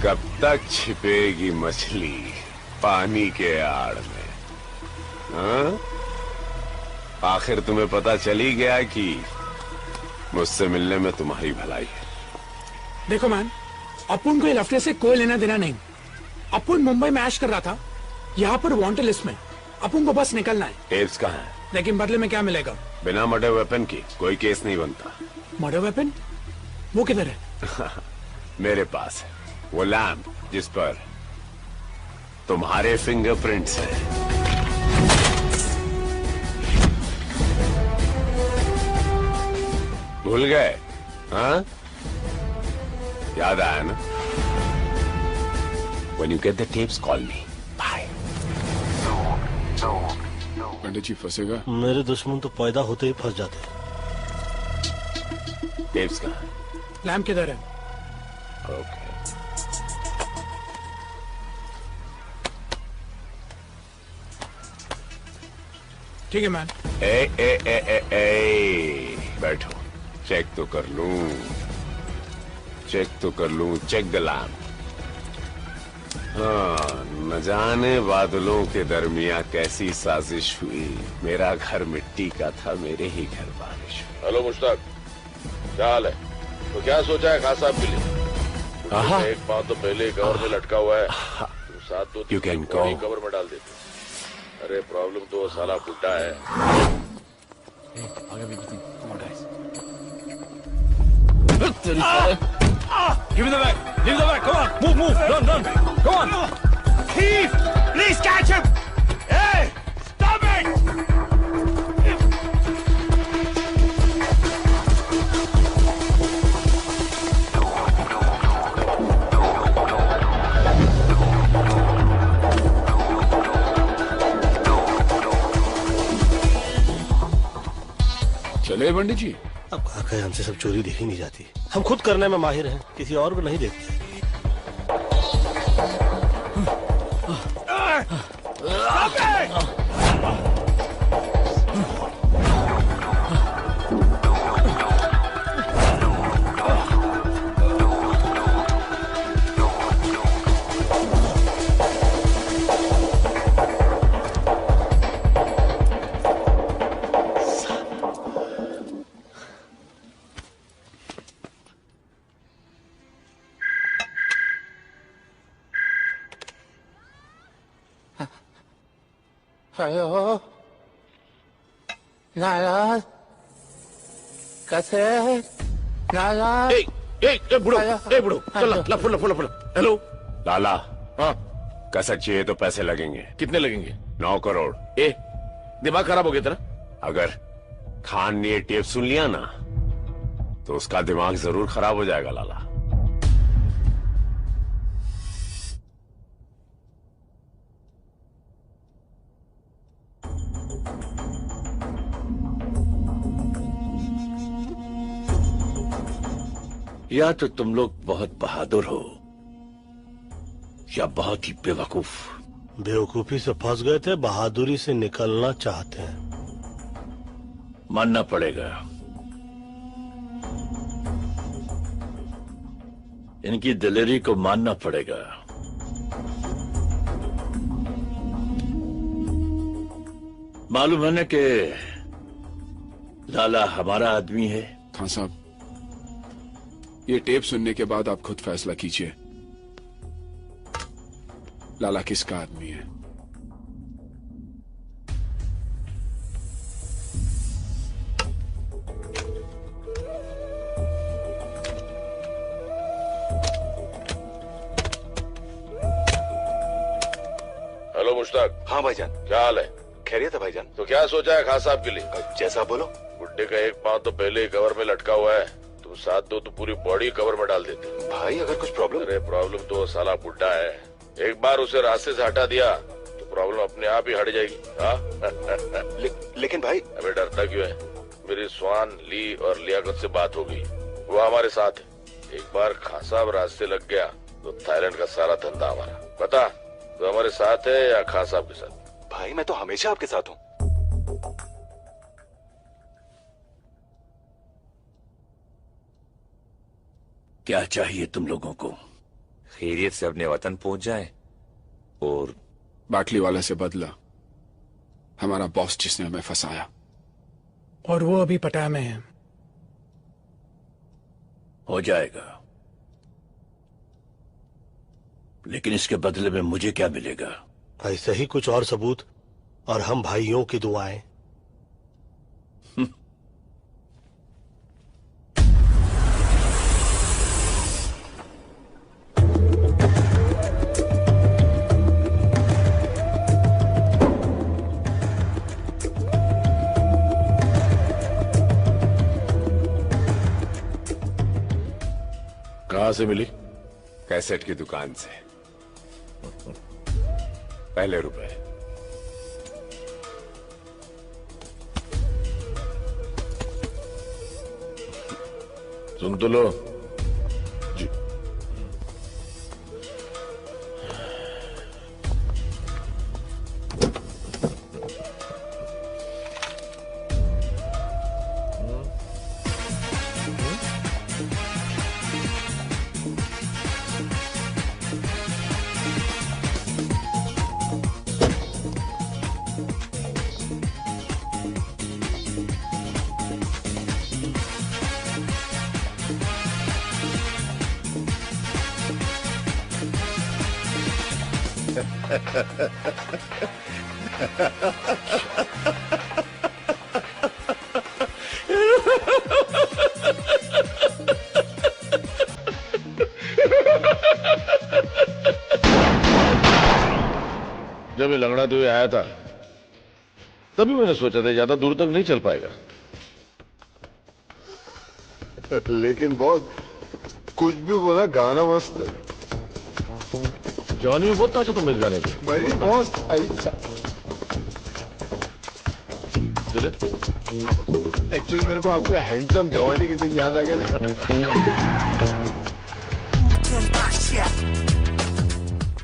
कब तक छिपेगी मछली पानी के आड़ में? हाँ? आखिर तुम्हें पता चली गया कि मुझसे मिलने में तुम्हारी भलाई है। देखो मैन, अपुन को ये लफड़े से कोई लेना देना नहीं। अपुन मुंबई में ऐश कर रहा था, यहाँ पर वांटेड लिस्ट में। अपुन को बस निकलना है। टेप्स कहाँ है? लेकिन बदले में क्या मिलेगा? बिना मर्डर वेपन की कोई केस नहीं बनता। Murder weapon? वो किधर है? मेरे पास है वो लैम्प जिस पर तुम्हारे फिंगरप्रिंट्स हैं। भूल गए? हाँ, याद आया ना? When you get the tapes, call me. Bye. पंडित जी फंसेगा। मेरे दुश्मन तो पैदा होते ही फंस जाते। टेप्स कहाँ? लैम्प किधर है? ओके। ठीक है मैन। बैठो, चेक तो कर लूं। Check the lamp. हाँ, न जाने बादलों के दरमिया कैसी साजिश हुई। मेरा घर मिट्टी का था, मेरे ही घर बारिश हुई। हेलो मुश्ताक, क्या हाल है? तो क्या सोचा है खास साहब के लिए? एक बात तो पहले कवर में लटका हुआ है। तुम साथ दो तीन कवर में डाल देते। अरे प्रॉब्लम तो साला बुड्ढा है। Give me the bag! Give me the bag! Come on! Move! Run! Come on! Thief! Please catch him! Hey! Stop it! चले पंडित जी। अब कहा कहे हमसे सब चोरी देखी नहीं जाती। हम खुद करने में माहिर हैं, किसी और को नहीं देखते। Stop it! हेलो नाराज कैसे नाराज बुढ़ो चलो लफो हेलो लाला हाँ कसर चाहिए तो पैसे लगेंगे। कितने लगेंगे? 9 करोड़। दिमाग खराब हो गया तेरा? अगर खान ने ये टेप सुन लिया ना तो उसका दिमाग जरूर खराब हो जाएगा लाला। या तो तुम लोग बहुत बहादुर हो या बहुत ही बेवकूफ। बेवकूफी से फंस गए थे, बहादुरी से निकलना चाहते हैं। मानना पड़ेगा, इनकी दिलेरी को मानना पड़ेगा। मालूम है ना कि लाला हमारा आदमी है। खान साहब, ये टेप सुनने के बाद आप खुद फैसला कीजिए, लाला किसका आदमी है। हेलो मुश्ताक। हाँ भाईजान। क्या हाल है? खैरियत है भाईजान। तो क्या सोचा है खान साहब के लिए? जैसा बोलो। गुड्डे का एक पांव तो पहले ही कवर में लटका हुआ है, तुम साथ दो तो पूरी बॉडी कवर में डाल देते। भाई अगर कुछ प्रॉब्लम? अरे प्रॉब्लम तो साला बुड्ढा है, एक बार उसे रास्ते से हटा दिया तो प्रॉब्लम अपने आप ही हट जाएगी। लेकिन भाई। अबे डरता क्यों है? मेरी स्वान ली और लियाकत से बात हो गई, वो हमारे साथ है। एक बार खान साहब रास्ते लग गया तो थाईलैंड का सारा धंधा हमारा। बता तो हमारे साथ है या खान साहब के साथ? भाई मैं तो हमेशा आपके साथ हूँ। क्या चाहिए तुम लोगों को? खैरियत से अपने वतन पहुंच जाए और बाटली वाला से बदला, हमारा बॉस जिसने हमें फंसाया। और वो अभी पटाया में है। हो जाएगा, लेकिन इसके बदले में मुझे क्या मिलेगा? ऐसे ही कुछ और सबूत और हम भाइयों की दुआएं। कहाँ से मिली? कैसेट की दुकान से। पहले रुपए। सुन तो लो। जी। जब ये लंगड़ाते हुए आया था तभी मैंने सोचा था ज्यादा दूर तक नहीं चल पाएगा। लेकिन बहुत कुछ भी बोला, गाना मस्त है। जॉनी में बहुत नाचा तुम इस गाने पे। भाई बहुत अच्छा। एक्चुअली मेरे को आपका हैंडसम जवानी के दिन याद आ गया।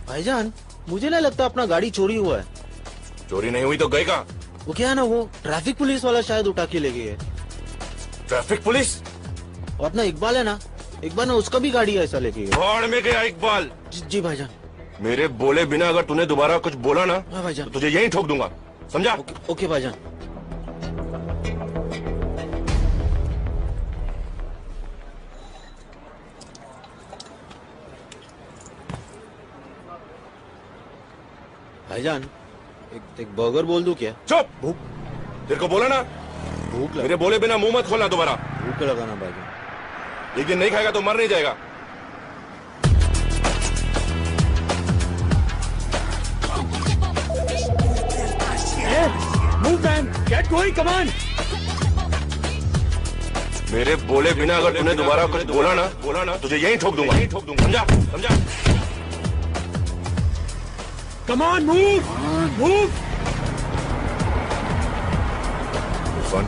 भाईजान, मुझे नहीं लगता अपना गाड़ी चोरी हुआ है। चोरी नहीं हुई तो गए कहाँ? वो क्या है ना, वो ट्रैफिक पुलिस वाला शायद उठा के ले गए। Traffic police? और अपना इकबाल है ना, इकबाल ने उसका भी गाड़ी ऐसा लेके गया। भाड़ में गया इकबाल। जी भाईजान। मेरे बोले बिना अगर तूने दोबारा कुछ बोला ना हाँ भाईजान, तो तुझे यहीं ठोक दूंगा, समझा? ओके भाईजान। भाईजान, एक बर्गर बोल दूं क्या? चुप। भूख तेरे को बोला ना, भूख मेरे बोले बिना मुंह मत खोलना दोबारा। भूख लगाना भाईजान। एक दिन नहीं खाएगा तो मर नहीं जाएगा। Move man, get going, come on. मेरे बोले बिना अगर तूने दोबारा कुछ बोला ना तुझे यहीं ठोक दूंगा। समझा? समझा? Come on, move, move. Irfan,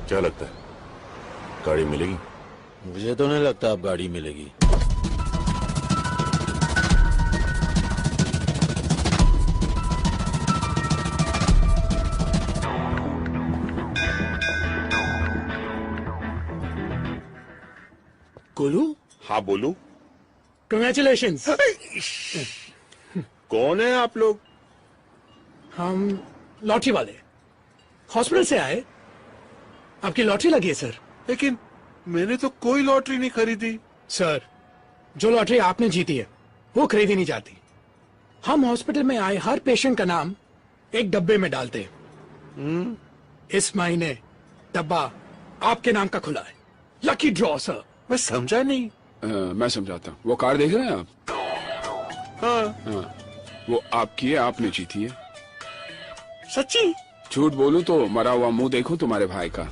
क्या लगता है गाड़ी मिलेगी? मुझे तो नहीं लगता अब गाड़ी मिलेगी। गोलू? हाँ बोलू। Congratulations. कौन है आप लोग? हम लॉटरी वाले हॉस्पिटल से आए। आपकी लॉटरी लगी है सर। लेकिन मैंने तो कोई लॉटरी नहीं खरीदी। सर, जो लॉटरी आपने जीती है वो खरीदी नहीं जाती। हम हॉस्पिटल में आए हर पेशेंट का नाम एक डब्बे में डालते हैं। इस महीने डब्बा आपके नाम का खुला है। Lucky draw sir. मैं समझा नहीं। मैं समझाता हूँ। वो कार देख रहे हैं आप? हाँ। वो आपकी है, आपने जीती है। सच्ची? झूठ बोलूं तो मरा हुआ मुंह देखो तुम्हारे भाई का।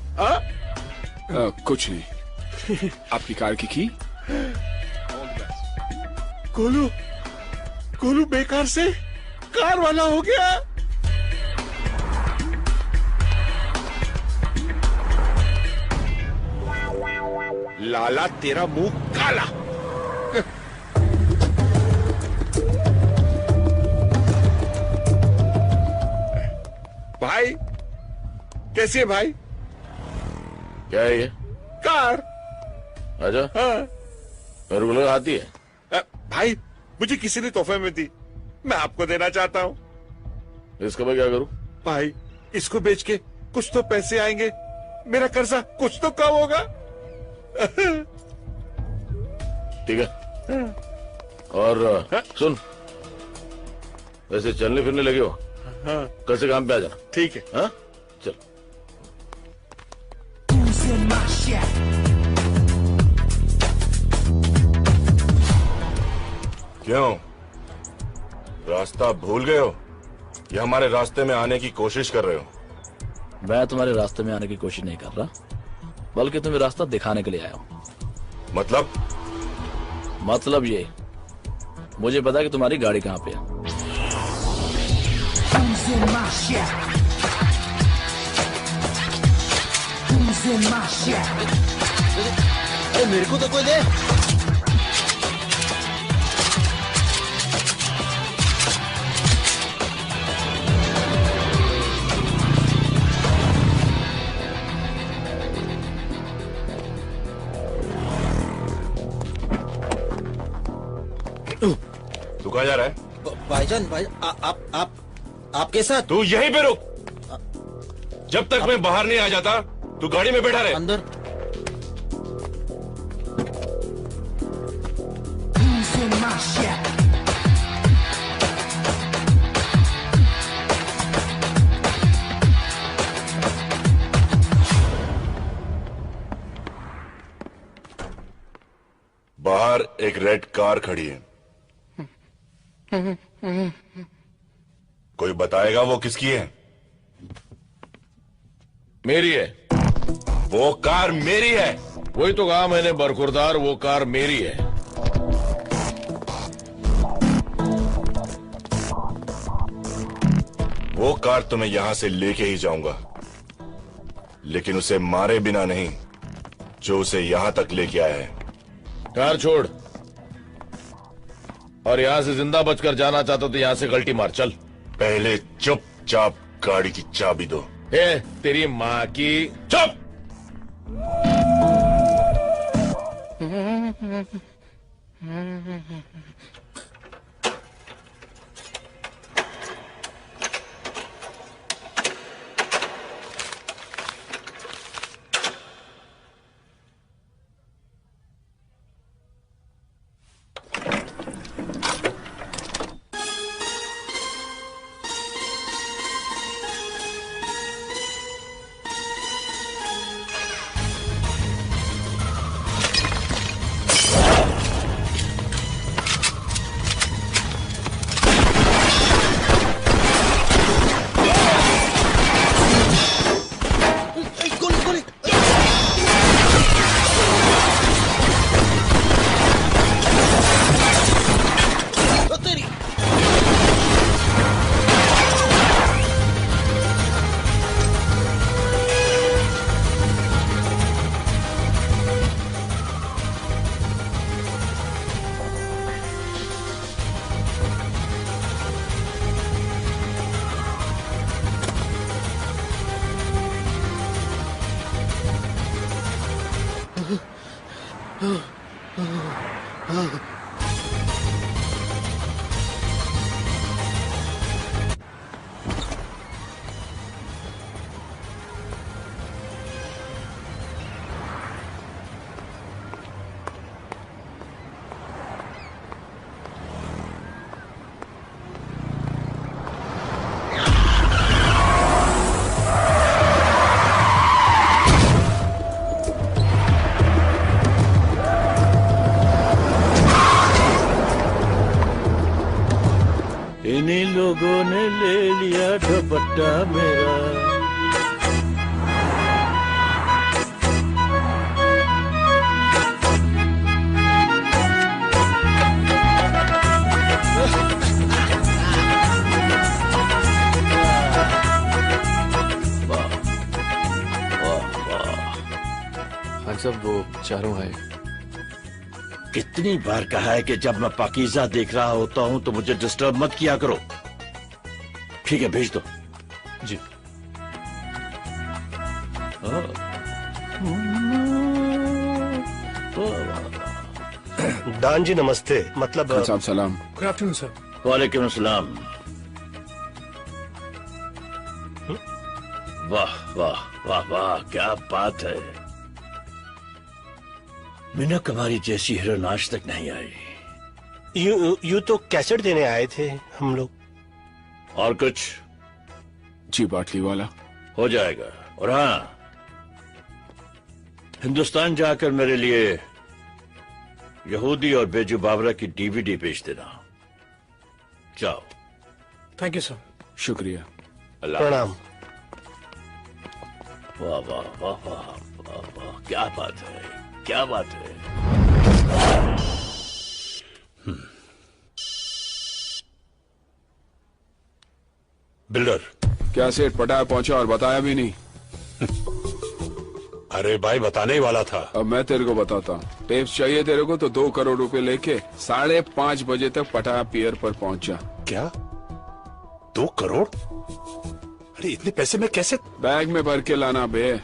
कुछ नहीं। आपकी कार की गोलू, गोलू बेकार से कार वाला हो गया। लाला तेरा मुंह काला। भाई कैसी है भाई? क्या है ये? कार। आजा। हाँ। मेरे को लगा आती है। भाई मुझे किसी ने तोहफे में दी, मैं आपको देना चाहता हूँ। इसका मैं क्या करूँ? भाई इसको बेच के कुछ तो पैसे आएंगे, मेरा कर्जा कुछ तो कम होगा। ठीक है। और सुन, वैसे चलने फिरने लगे हो? हाँ। कल से काम पे आ जाना। ठीक है। हाँ चल। क्यों, रास्ता भूल गए हो या हमारे रास्ते में आने की कोशिश कर रहे हो? मैं तुम्हारे रास्ते में आने की कोशिश नहीं कर रहा, बल्कि तुम्हें रास्ता दिखाने के लिए आया हूँ। मतलब ये, मुझे पता है कि तुम्हारी गाड़ी कहाँ पे है। अरे मेरे को तो कोई दे। तू कहाँ जा रहा है? भाईजान, भाई आपके साथ। तू यहीं पे रुक, जब तक मैं बाहर नहीं आ जाता तू गाड़ी में बैठा रहे। अंदर। बाहर एक रेड कार खड़ी है, कोई बताएगा वो किसकी है? मेरी है। वो कार मेरी है। वही तो कहा मैंने बरखुरदार, वो कार मेरी है। वो कार तो मैं यहां से लेके ही जाऊंगा, लेकिन उसे मारे बिना नहीं जो उसे यहां तक लेके आया है। कार छोड़, और यहां से जिंदा बचकर जाना चाहता तो यहां से गलती मार। चल। पहले चुपचाप गाड़ी की चाबी दो। ए, तेरी माँ की। चुप। इन्हीं लोगों ने ले लिया दुपट्टा मेरा। सब वो चारों है। कितनी बार कहा है कि जब मैं पाकीज़ा देख रहा होता हूं तो मुझे डिस्टर्ब मत किया करो। ठीक है, भेज दो। जी। दान जी नमस्ते। मतलब साहब सलाम। Good afternoon sir. वालेकुम अस्सलाम। वाह वाह वाह वाह, क्या बात है। मीना कुमारी जैसी हीरोइन आज तक नहीं आई। यू तो कैसेट देने आए थे हम लोग। और कुछ? जी बाटली वाला हो जाएगा। और हाँ, हिंदुस्तान जाकर मेरे लिए यहूदी और बेजू बाबरा की डीवीडी भेज देना। जाओ। Thank you sir. शुक्रिया। प्रणाम। वाह वाह वाह वाह वाह वाह, क्या बात है, क्या बात है। बिल्डर। क्या सेठ पटाया पहुंचा और बताया भी नहीं? अरे भाई, बताने ही वाला था। अब मैं तेरे को बताता हूँ। टेप्स चाहिए तेरे को तो 2 करोड़ रुपए लेके 5:30 बजे तक पटाया पियर पर पहुंचा। क्या 2 करोड़? अरे इतने पैसे में कैसे? बैग में भर के लाना बे।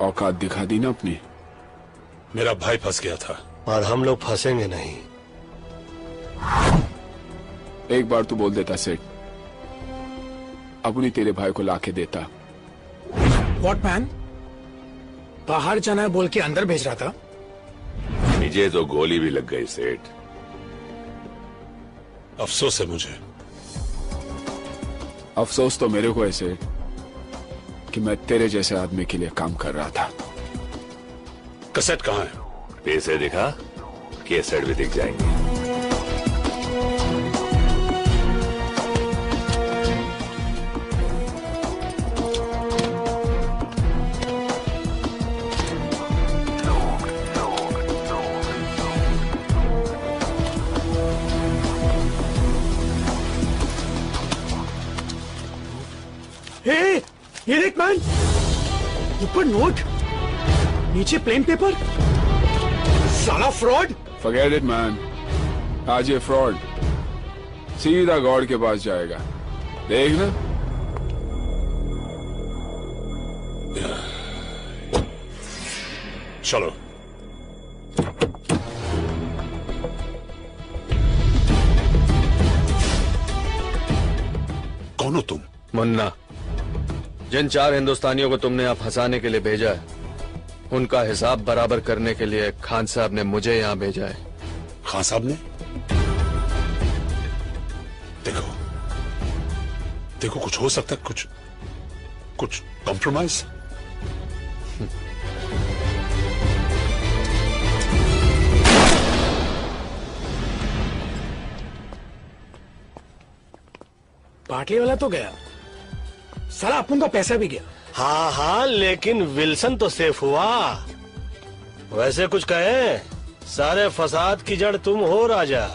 औकात दिखा दी ना अपनी। मेरा भाई फंस गया था और हम लोग फंसेंगे नहीं। एक बार तू बोल देता सेठ, अपनी तेरे भाई को लाके देता। What man? बाहर जाना है बोल के अंदर भेज रहा था। मुझे तो गोली भी लग गई सेठ। अफसोस है मुझे। अफसोस तो मेरे को है सेठ कि मैं तेरे जैसे आदमी के लिए काम कर रहा था। कैसेट कहाँ है? पैसे दिखा, कैसेट भी दिख जाएंगे। ये देख मैन, ऊपर नोट, नीचे प्लेन पेपर। साला फ्रॉड। फॉरगेट इट मैन, आज ये फ्रॉड सीधा गॉड के पास जाएगा। देख ना। चलो। कौन हो तुम? मुन्ना। जिन 4 हिंदुस्तानियों को तुमने यहाँ फंसाने के लिए भेजा है, उनका हिसाब बराबर करने के लिए खान साहब ने मुझे यहाँ भेजा है। खान साहब ने? देखो देखो, कुछ हो सकता है, कुछ कॉम्प्रोमाइज। बाटली वाला तो गया, साला अपन का पैसा भी गया। हाँ हाँ, लेकिन विल्सन तो सेफ हुआ। वैसे कुछ कहे, सारे फसाद की जड़ तुम हो राजा।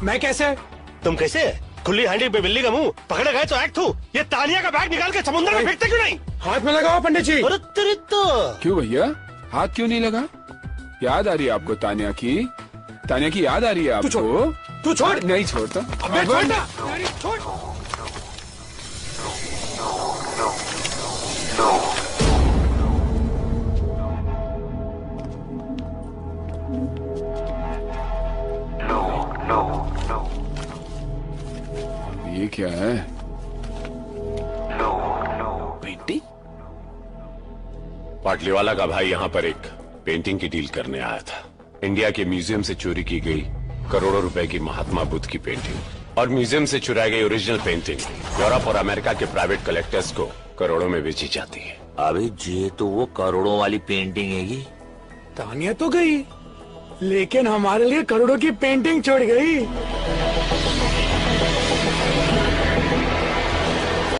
मैं कैसे? तुम कैसे? खुली हांडी पे बिल्ली का मुंह पकड़े गए तो एक्ट हूँ। ये तानिया का बैग निकाल के समुद्र में फेंकते क्यों नहीं? हाथ में लगाओ पंडित जी। अरे तेरी तो। क्यों भैया, हाथ क्यों नहीं लगा? याद आ रही है आपको तानिया की? तानिया की याद आ रही है आपको? तू छोड़। नहीं छोड़ता। अबे छोड़ना। छोड़। ये क्या है? पेंटिंग? पाटलीवाला का भाई यहाँ पर एक पेंटिंग की डील करने आया था। इंडिया के म्यूजियम से चोरी की गई करोड़ों रुपए की महात्मा बुद्ध की पेंटिंग और म्यूजियम से चुराई गई ओरिजिनल पेंटिंग यूरोप और अमेरिका के प्राइवेट कलेक्टर्स को करोड़ों में बेची जाती है। अबे ये तो वो करोड़ों वाली पेंटिंग है ये। तानिया तो गई, लेकिन हमारे लिए करोड़ों की पेंटिंग छोड़ गई।